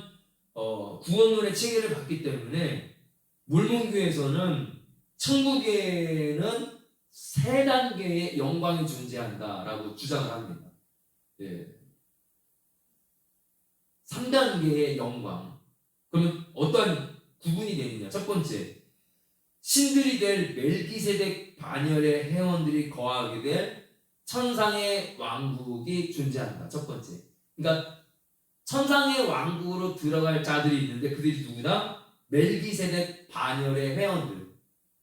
구원론의 체계를 받기 때문에 몰몬교에서는 천국에는 세 단계의 영광이 존재한다라고 주장을 합니다. 3단계의 영광. 그러면 어떠한 구분이 되느냐? 첫 번째, 신들이 될 멜기세덱 반열의 회원들이 거하게 될 천상의 왕국이 존재한다. 첫 번째. 그러니까 천상의 왕국으로 들어갈 자들이 있는데 그들이 누구다? 멜기세덱 반열의 회원들.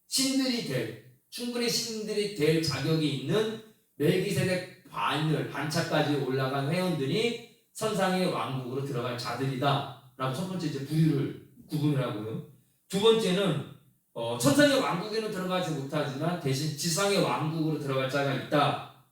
충분히 신들이 될 자격이 있는 멜기세덱 반열, 반차까지 올라간 회원들이 천상의 왕국으로 들어갈 자들이다 라고 첫 번째 이제 구분을 하고요. 두 번째는 천상의 왕국에는 들어가지 못하지만 대신 지상의 왕국으로 들어갈 자가 있다.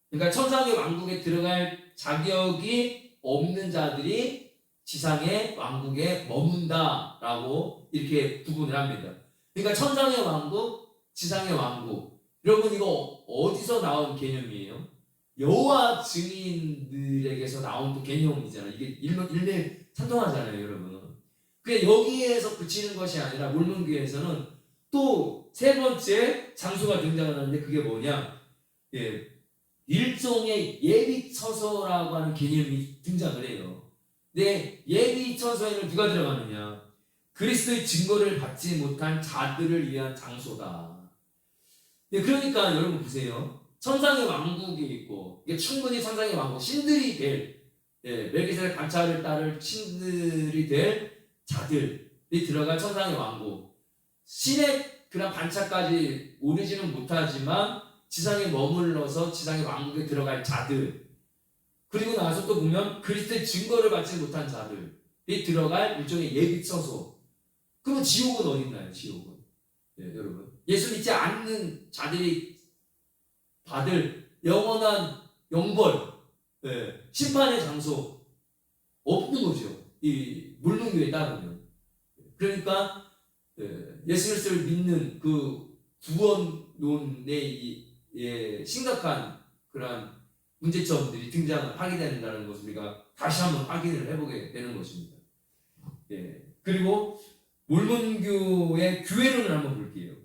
그러니까 천상의 왕국에 들어갈 자격이 없는 자들이 지상의 왕국에 머문다 라고 이렇게 구분을 합니다. 그러니까 천상의 왕국, 지상의 왕국. 여러분 이거 어디서 나온 개념이에요? 여호와 증인들에게서 나온 또 개념이잖아요. 이게 일맥상통하잖아요, 여러분. 그게 여기에서 그치는 것이 아니라 몰몬교에서는 또 세 번째 장소가 등장을 하는데 그게 뭐냐? 일종의 예비처소라고 하는 개념이 등장을 해요. 근데 예비처소에는 누가 들어가느냐? 그리스도의 증거를 받지 못한 자들을 위한 장소다. 그러니까 여러분 보세요. 천상의 왕국이 있고 이게 충분히 천상의 왕국, 신들이 될 멜기세덱 반차를 따를 신들이 될 자들이 들어갈 천상의 왕국, 신의 그런 반차까지 오르지는 못하지만 지상에 머물러서 지상의 왕국에 들어갈 자들, 그리고 나서 또 보면 그리스도의 증거를 받지 못한 자들이 들어갈 일종의 예비처소. 그러면 지옥은 어디 있나요? 지옥은 여러분 예수 믿지 않는 자들이 받을 영원한 영벌, 심판의 장소 없는 거죠. 이 몰몬교에 따르면. 그러니까 예수 그리스도를 믿는 그 구원론의 심각한 그러한 문제점들이 등장을 하게 된다는 것을 우리가 다시 한번 확인을 해보게 되는 것입니다. 그리고 몰몬교의 교회론을 한번 볼게요.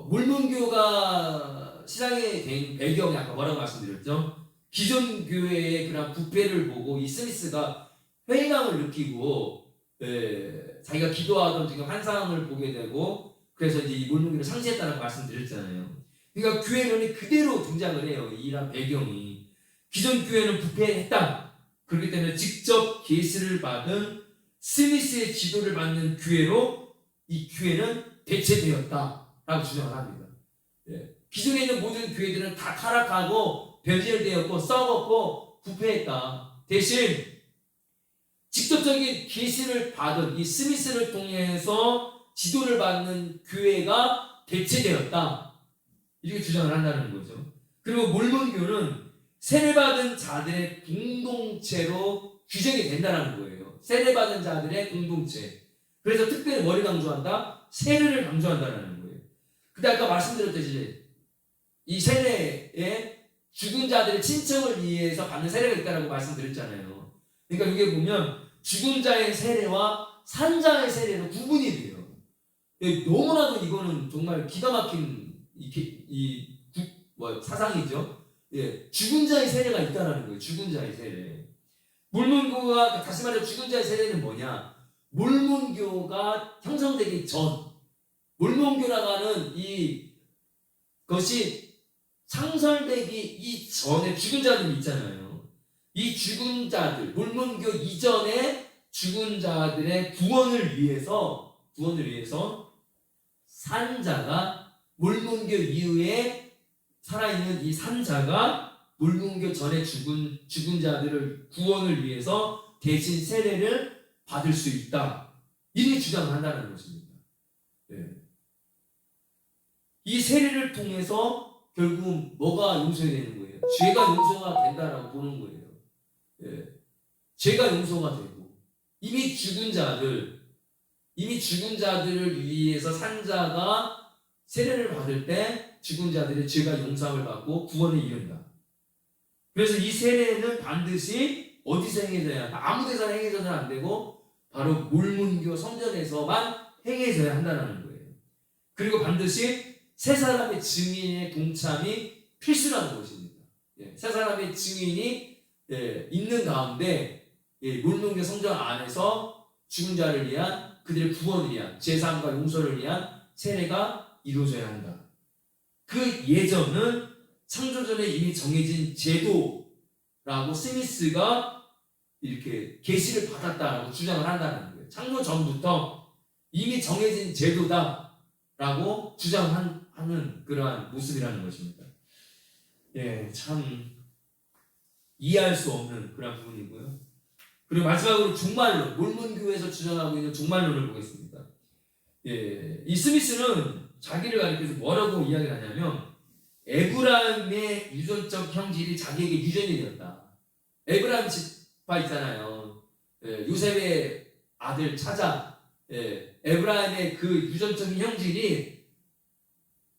몰몬교가 시작이 된 배경이 아까 뭐라고 말씀드렸죠? 기존 교회의 그런 부패를 보고 이 스미스가 회의감을 느끼고 자기가 기도하던 지금 환상을 보게 되고 그래서 이제 이 몰몬교를 상시했다는 말씀드렸잖아요. 그러니까 교회론이 그대로 등장을 해요. 이런 배경이 기존 교회는 부패했다. 그렇기 때문에 직접 계시를 받은 스미스의 지도를 받는 교회로 이 교회는 대체되었다라고 주장을 합니다. 기존에 있는 모든 교회들은 다 타락하고 변질되었고 썩었고 부패했다. 대신 직접적인 계시를 받은 이 스미스를 통해서 지도를 받는 교회가 대체되었다. 이렇게 주장을 한다는 거죠. 그리고 몰몬교는 세례받은 자들의 공동체로 규정이 된다는 거예요. 세례받은 자들의 공동체. 그래서 특별히 뭘 강조한다? 세례를 강조한다는 거예요. 근데 아까 말씀드렸듯이 이 세례에 죽은 자들의 친척을 위해서 받는 세례가 있다고 말씀드렸잖아요. 그러니까 여기 보면 죽은 자의 세례와 산 자의 세례로 구분이 돼요. 너무나도 이거는 정말 기가 막힌 사상이죠. 죽은 자의 세례가 있다는 거예요. 죽은 자의 세례. 몰몬교가 다시 말해 죽은 자의 세례는 뭐냐? 몰몬교가 형성되기 전, 몰몬교라고 하는 이것이 창설되기 이전에 죽은 자들이 있잖아요. 이 죽은 자들, 몰몬교 이전에 죽은 자들의 구원을 위해서 산자가 몰몬교 이후에 살아있는 이 산자가 몰몬교 전에 죽은 자들을 구원을 위해서 대신 세례를 받을 수 있다. 이렇게 주장한다는 것입니다. 네. 이 세례를 통해서 결국 뭐가 용서되는 거예요? 죄가 용서가 된다라고 보는 거예요. 네. 죄가 용서가 되고 이미 죽은 자들을 위해서 산자가 세례를 받을 때 죽은 자들의 죄가 용서를 받고 구원에 이른다. 그래서 이 세례는 반드시 어디서 행해져야 한다? 아무 데서나 행해져서는 안 되고 바로 몰몬교 성전에서만 행해져야 한다는 거예요. 그리고 반드시 세 사람의 증인의 동참이 필수라는 것입니다. 세 사람의 증인이 있는 가운데 몰몬교 성전 안에서 죽은 자를 위한 그들의 구원을 위한 제사함과 용서를 위한 세례가 이루어져야 한다. 그 예정은 창조전에 이미 정해진 제도라고 스미스가 이렇게 계시를 받았다라고 주장을 한다는 거예요. 창조 전부터 이미 정해진 제도다라고 주장하는 그러한 모습이라는 것입니다. 참 이해할 수 없는 그런 부분이고요. 그리고 마지막으로 종말론, 몰몬교에서 주장하고 있는 종말론을 보겠습니다. 이 스미스는 자기를 가리켜서 뭐라고 이야기를 하냐면 에브라임의 유전적 형질이 자기에게 유전이 되었다. 에브라임 지파 있잖아요. 요셉의 아들 차자, 에브라임의 그 유전적인 형질이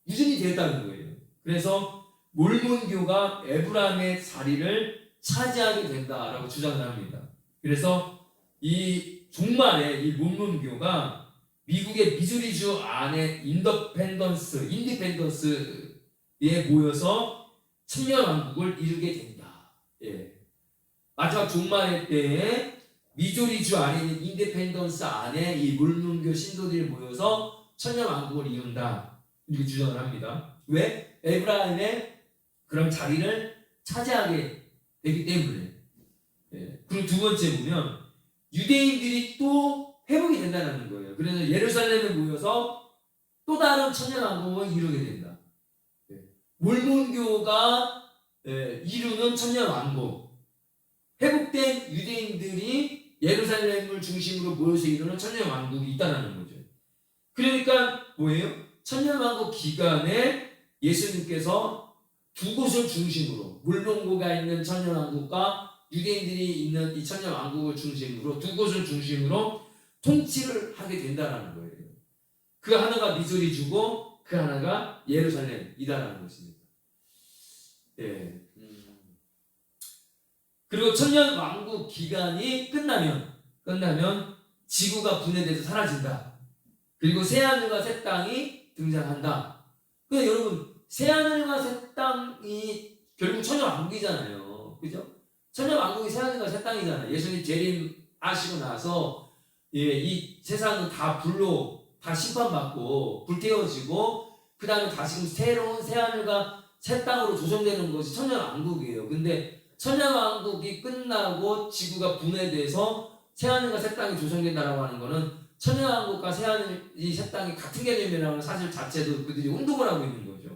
유전이 되었다는 거예요. 그래서 몰몬교가 에브라임의 자리를 차지하게 된다라고 주장을 합니다. 그래서 이 종말에 이 몰몬교가 미국의 미주리주 안에 인디펜던스에 모여서 천년왕국을 이루게 된다. 마지막 종말의 때에 미주리주 안에 있는 인디펜던스 안에 이 몰몬교 신도들이 모여서 천년왕국을 이룬다. 이렇게 주장을 합니다. 왜? 에브라임의 그런 자리를 차지하게 되기 때문에. 그리고 두 번째 보면 유대인들이 또 회복이 된다는 거예요. 그래서 예루살렘에 모여서 또 다른 천년왕국을 이루게 된다. 몰몬교가 이루는 천년왕국, 회복된 유대인들이 예루살렘을 중심으로 모여서 이루는 천년왕국이 있다는 거죠. 그러니까 뭐예요? 천년왕국 기간에 예수님께서 두 곳을 중심으로, 몰몬교가 있는 천년왕국과 유대인들이 있는 이 천년왕국을 중심으로 두 곳을 중심으로 통치를 하게 된다는 거예요. 그 하나가 미주리주고 그 하나가 예루살렘이다라는 것입니다. 그리고 천년왕국 기간이 끝나면 지구가 분해돼서 사라진다. 그리고 새하늘과 새 땅이 등장한다. 그러니까 여러분, 새하늘과 새 땅이 결국 천년왕국이잖아요. 그죠? 천년왕국이 새하늘과 새 땅이잖아요. 예수님 재림하시고 나서 이 세상은 다 불로 다 심판받고 불태워지고 그 다음에 다시 새로운 새하늘과 새 땅으로 조성되는 것이 천년왕국이에요. 근데 천년왕국이 끝나고 지구가 분해돼서 새하늘과 새 땅이 조성된다라고 하는 거는 천년왕국과 새하늘이 새 땅이 같은 개념이라는 사실 자체도 그들이 운동을 하고 있는 거죠.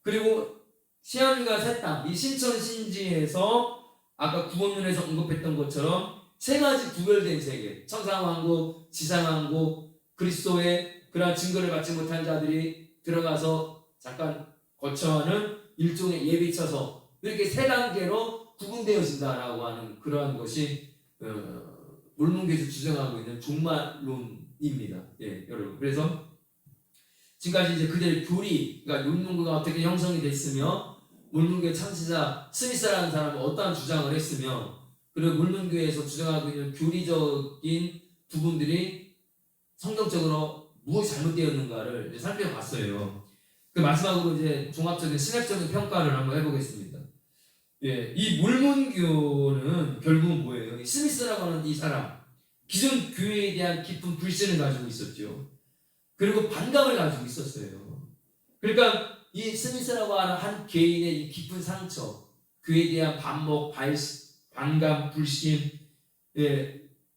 그리고 새하늘과 새 땅, 이 신천신지에서 아까 구원론에서 언급했던 것처럼 세 가지 구별된 세계, 천상왕국, 지상왕국, 그리스도의 그러한 증거를 받지 못한 자들이 들어가서 잠깐 거쳐하는 일종의 예비처소, 이렇게 세 단계로 구분되어진다라고 하는 그러한 것이 몰몬교에서 주장하고 있는 종말론입니다. 여러분. 그래서 지금까지 이제 그들의 교리, 그러니까 몰몬교가 어떻게 형성이 됐으며 몰몬교의 창시자 스미스라는 사람은 어떠한 주장을 했으며 그리고 몰몬교에서 주장하고 있는 교리적인 부분들이 성경적으로 무엇이 잘못되었는가를 이제 살펴봤어요. 그 마지막으로 이제 종합적인 신학적인 평가를 한번 해보겠습니다. 이 몰몬교는 결국은 뭐예요? 스미스라고 하는 이 사람, 기존 교회에 대한 깊은 불신을 가지고 있었죠. 그리고 반감을 가지고 있었어요. 그러니까 이 스미스라고 하는 한 개인의 이 깊은 상처, 교회에 대한 반목, 반감, 불신,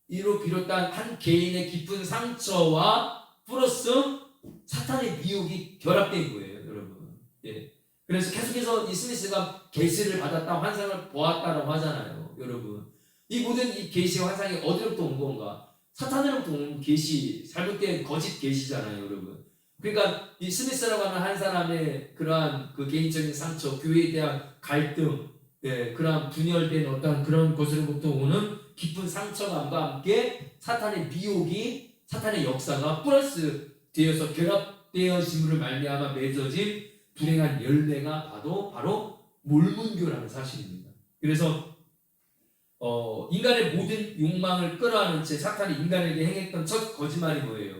이로 비롯한 한 개인의 깊은 상처와 플러스 사탄의 미혹이 결합된 거예요, 여러분. 그래서 계속해서 이 스미스가 계시를 받았다, 환상을 보았다라고 하잖아요, 여러분. 이 모든 이 계시와 환상이 어디로부터 온 건가? 사탄으로부터 온 계시, 잘못된 거짓 계시잖아요, 여러분. 그러니까 이 스미스라고 하는 한 사람의 그러한 그 개인적인 상처, 교회에 대한 갈등, 그러한 분열된 어떤 그런 것으로부터 오는 깊은 상처감과 함께 사탄의 미혹이, 사탄의 역사가 플러스 되어서 결합되어짐으로 말미암아 맺어진 불행한 열매가 바로 몰문교라는 사실입니다. 그래서 인간의 모든 욕망을 끌어안은 채 사탄이 인간에게 행했던 첫 거짓말이 뭐예요?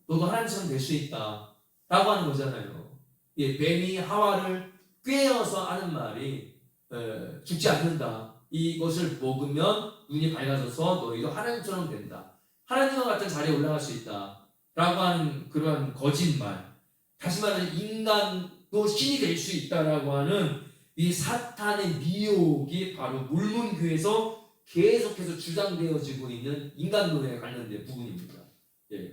너도 하나님처럼 될 수 있다 라고 하는 거잖아요. 뱀이 하와를 꿰어서 하는 말이 죽지 않는다. 이것을 먹으면 눈이 밝아져서 너희도 하나님처럼 된다. 하나님과 같은 자리에 올라갈 수 있다 라고 하는 그런 거짓말. 다시 말해서 인간도 신이 될 수 있다라고 하는 이 사탄의 미혹이 바로 몰문교에서 계속해서 주장되어지고 있는 인간론에 관련된 부분입니다.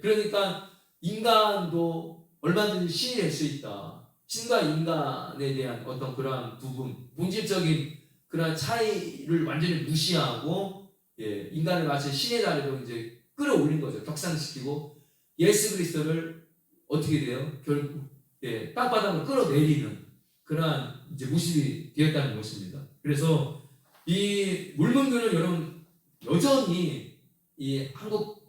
그러니까 인간도 얼마든지 신이 될 수 있다. 신과 인간에 대한 어떤 그러한 부분, 본질적인 그러한 차이를 완전히 무시하고 인간을 마치 신의 자리로 이제 끌어올린 거죠. 격상시키고 예수 그리스도를 어떻게 돼요? 결국 땅바닥으로 끌어내리는 그러한 이제 모습이 되었다는 것입니다. 그래서 이 몰문교는 여러분 여전히 이 한국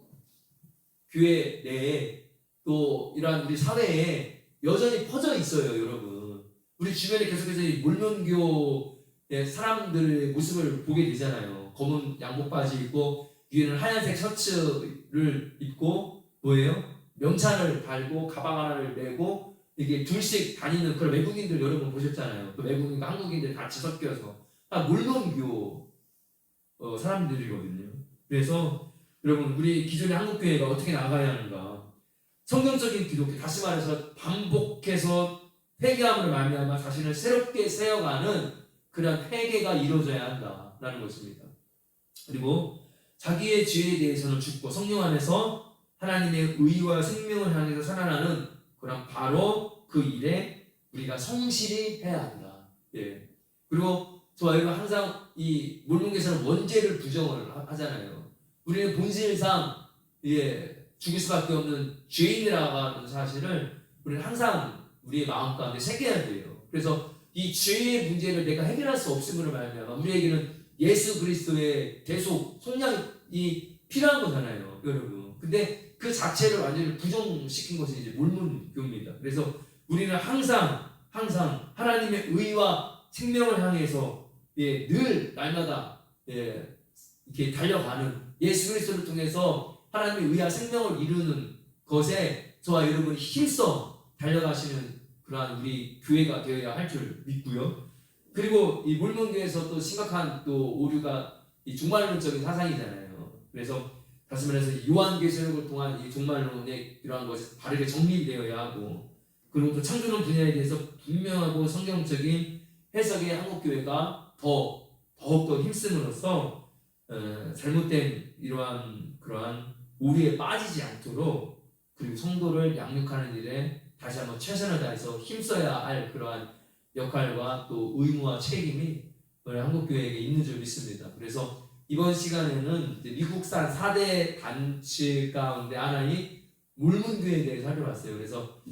교회 내에 또 이러한 우리 사회에 여전히 퍼져 있어요, 여러분. 우리 주변에 계속해서 이 몰문교의 사람들의 모습을 보게 되잖아요. 검은 양복 바지 입고 위에는 하얀색 셔츠를 입고 뭐예요? 명찰을 달고 가방 하나를 메고 이게 둘씩 다니는 그런 외국인들 여러분 보셨잖아요. 그 외국인과 한국인들 같이 섞여서 다 몰문교 사람들이거든요. 그래서 여러분 우리 기존의 한국교회가 어떻게 나가야 하는가? 성경적인 기독교, 다시 말해서 반복해서 회개함으로 말미암아 자신을 새롭게 세워가는 그런 회개가 이루어져야 한다라는 것입니다. 그리고 자기의 죄에 대해서는 죽고 성령 안에서 하나님의 의와 생명을 향해서 살아나는 그런 바로 그 일에 우리가 성실히 해야 한다. 그리고 저와 여러분 항상 이 몰문교에서는 원죄를 부정을 하잖아요. 우리는 본질상 죽을 수밖에 없는 죄인이라고 하는 사실을 우리는 항상 우리의 마음 가운데 새겨야 돼요. 그래서 이 죄의 문제를 내가 해결할 수 없음으로 말미암아 우리에게는 예수 그리스도의 대속, 속량이 필요한 거잖아요, 여러분. 근데 그 자체를 완전히 부정시킨 것이 이제 몰문교입니다. 그래서 우리는 항상 하나님의 의와 생명을 향해서 늘 날마다 이렇게 달려가는 예수 그리스도를 통해서 하나님의 의와 생명을 이루는 것에 저와 여러분이 힘써 달려가시는 그러한 우리 교회가 되어야 할 줄 믿고요. 그리고 이 몰문교에서 또 심각한 또 오류가 이 종말론적인 사상이잖아요. 그래서 다시 말해서 요한계시록을 통한 이 종말론의 이러한 것이 바르게 정리되어야 하고, 그리고 또 창조론 분야에 대해서 분명하고 성경적인 해석의 한국교회가 더욱더 힘쓰므로써 잘못된 이러한 그러한 오류에 빠지지 않도록, 그리고 성도를 양육하는 일에 다시 한번 최선을 다해서 힘써야 할 그러한 역할과 또 의무와 책임이 우리 한국교회에게 있는 줄 믿습니다. 그래서 이번 시간에는 이제 미국산 4대 단체 가운데 하나인 몰문교회에 대해 살펴봤어요. 그래서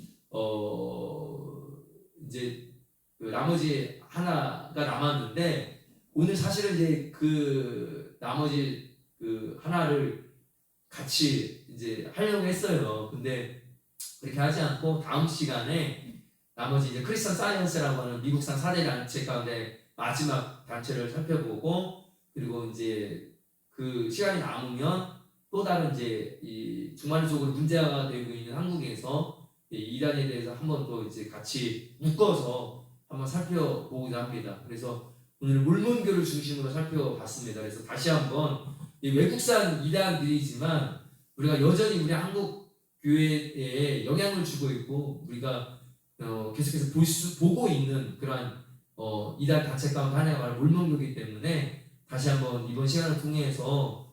이제 그 나머지 하나가 남았는데, 오늘 사실은 이제 그 나머지 그 하나를 같이 이제 하려고 했어요. 근데 그렇게 하지 않고 다음 시간에 나머지 이제 크리스천 사이언스라고 하는 미국산 4대 단체 가운데 마지막 단체를 살펴보고, 그리고 이제 그 시간이 남으면 또 다른 이제 이 종말적으로 문제가 되고 있는 한국에서 이 이단에 대해서 한번 또 이제 같이 묶어서 한번 살펴보고자 합니다. 그래서 오늘 몰문교를 중심으로 살펴봤습니다. 그래서 다시 한번 이 외국산 이단들이지만 우리가 여전히 우리 한국 교회에 영향을 주고 있고, 우리가 계속해서 보고 있는 그러한 이단 단체 가운데 하나가 바로 몰문교이기 때문에 다시 한번 이번 시간을 통해서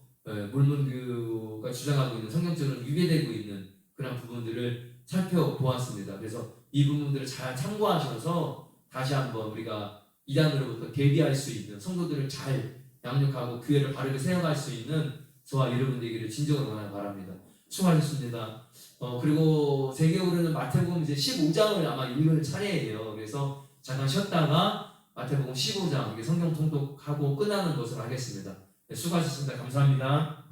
몰몬교가 주장하고 있는 성경적으로 위배되고 있는 그런 부분들을 살펴보았습니다. 그래서 이 부분들을 잘 참고하셔서 다시 한번 우리가 이단으로부터 대비할 수 있는 성도들을 잘 양육하고 교회를 바르게 세워갈 수 있는 저와 여러분 되기를 진정으로 바랍니다. 수고하셨습니다. 그리고 세계 오르는 마태복음 이제 15장을 아마 읽을 차례예요. 그래서 잠깐 쉬었다가 마태복음 15장 성경 통독하고 끝나는 것을 하겠습니다. 네, 수고하셨습니다. 감사합니다.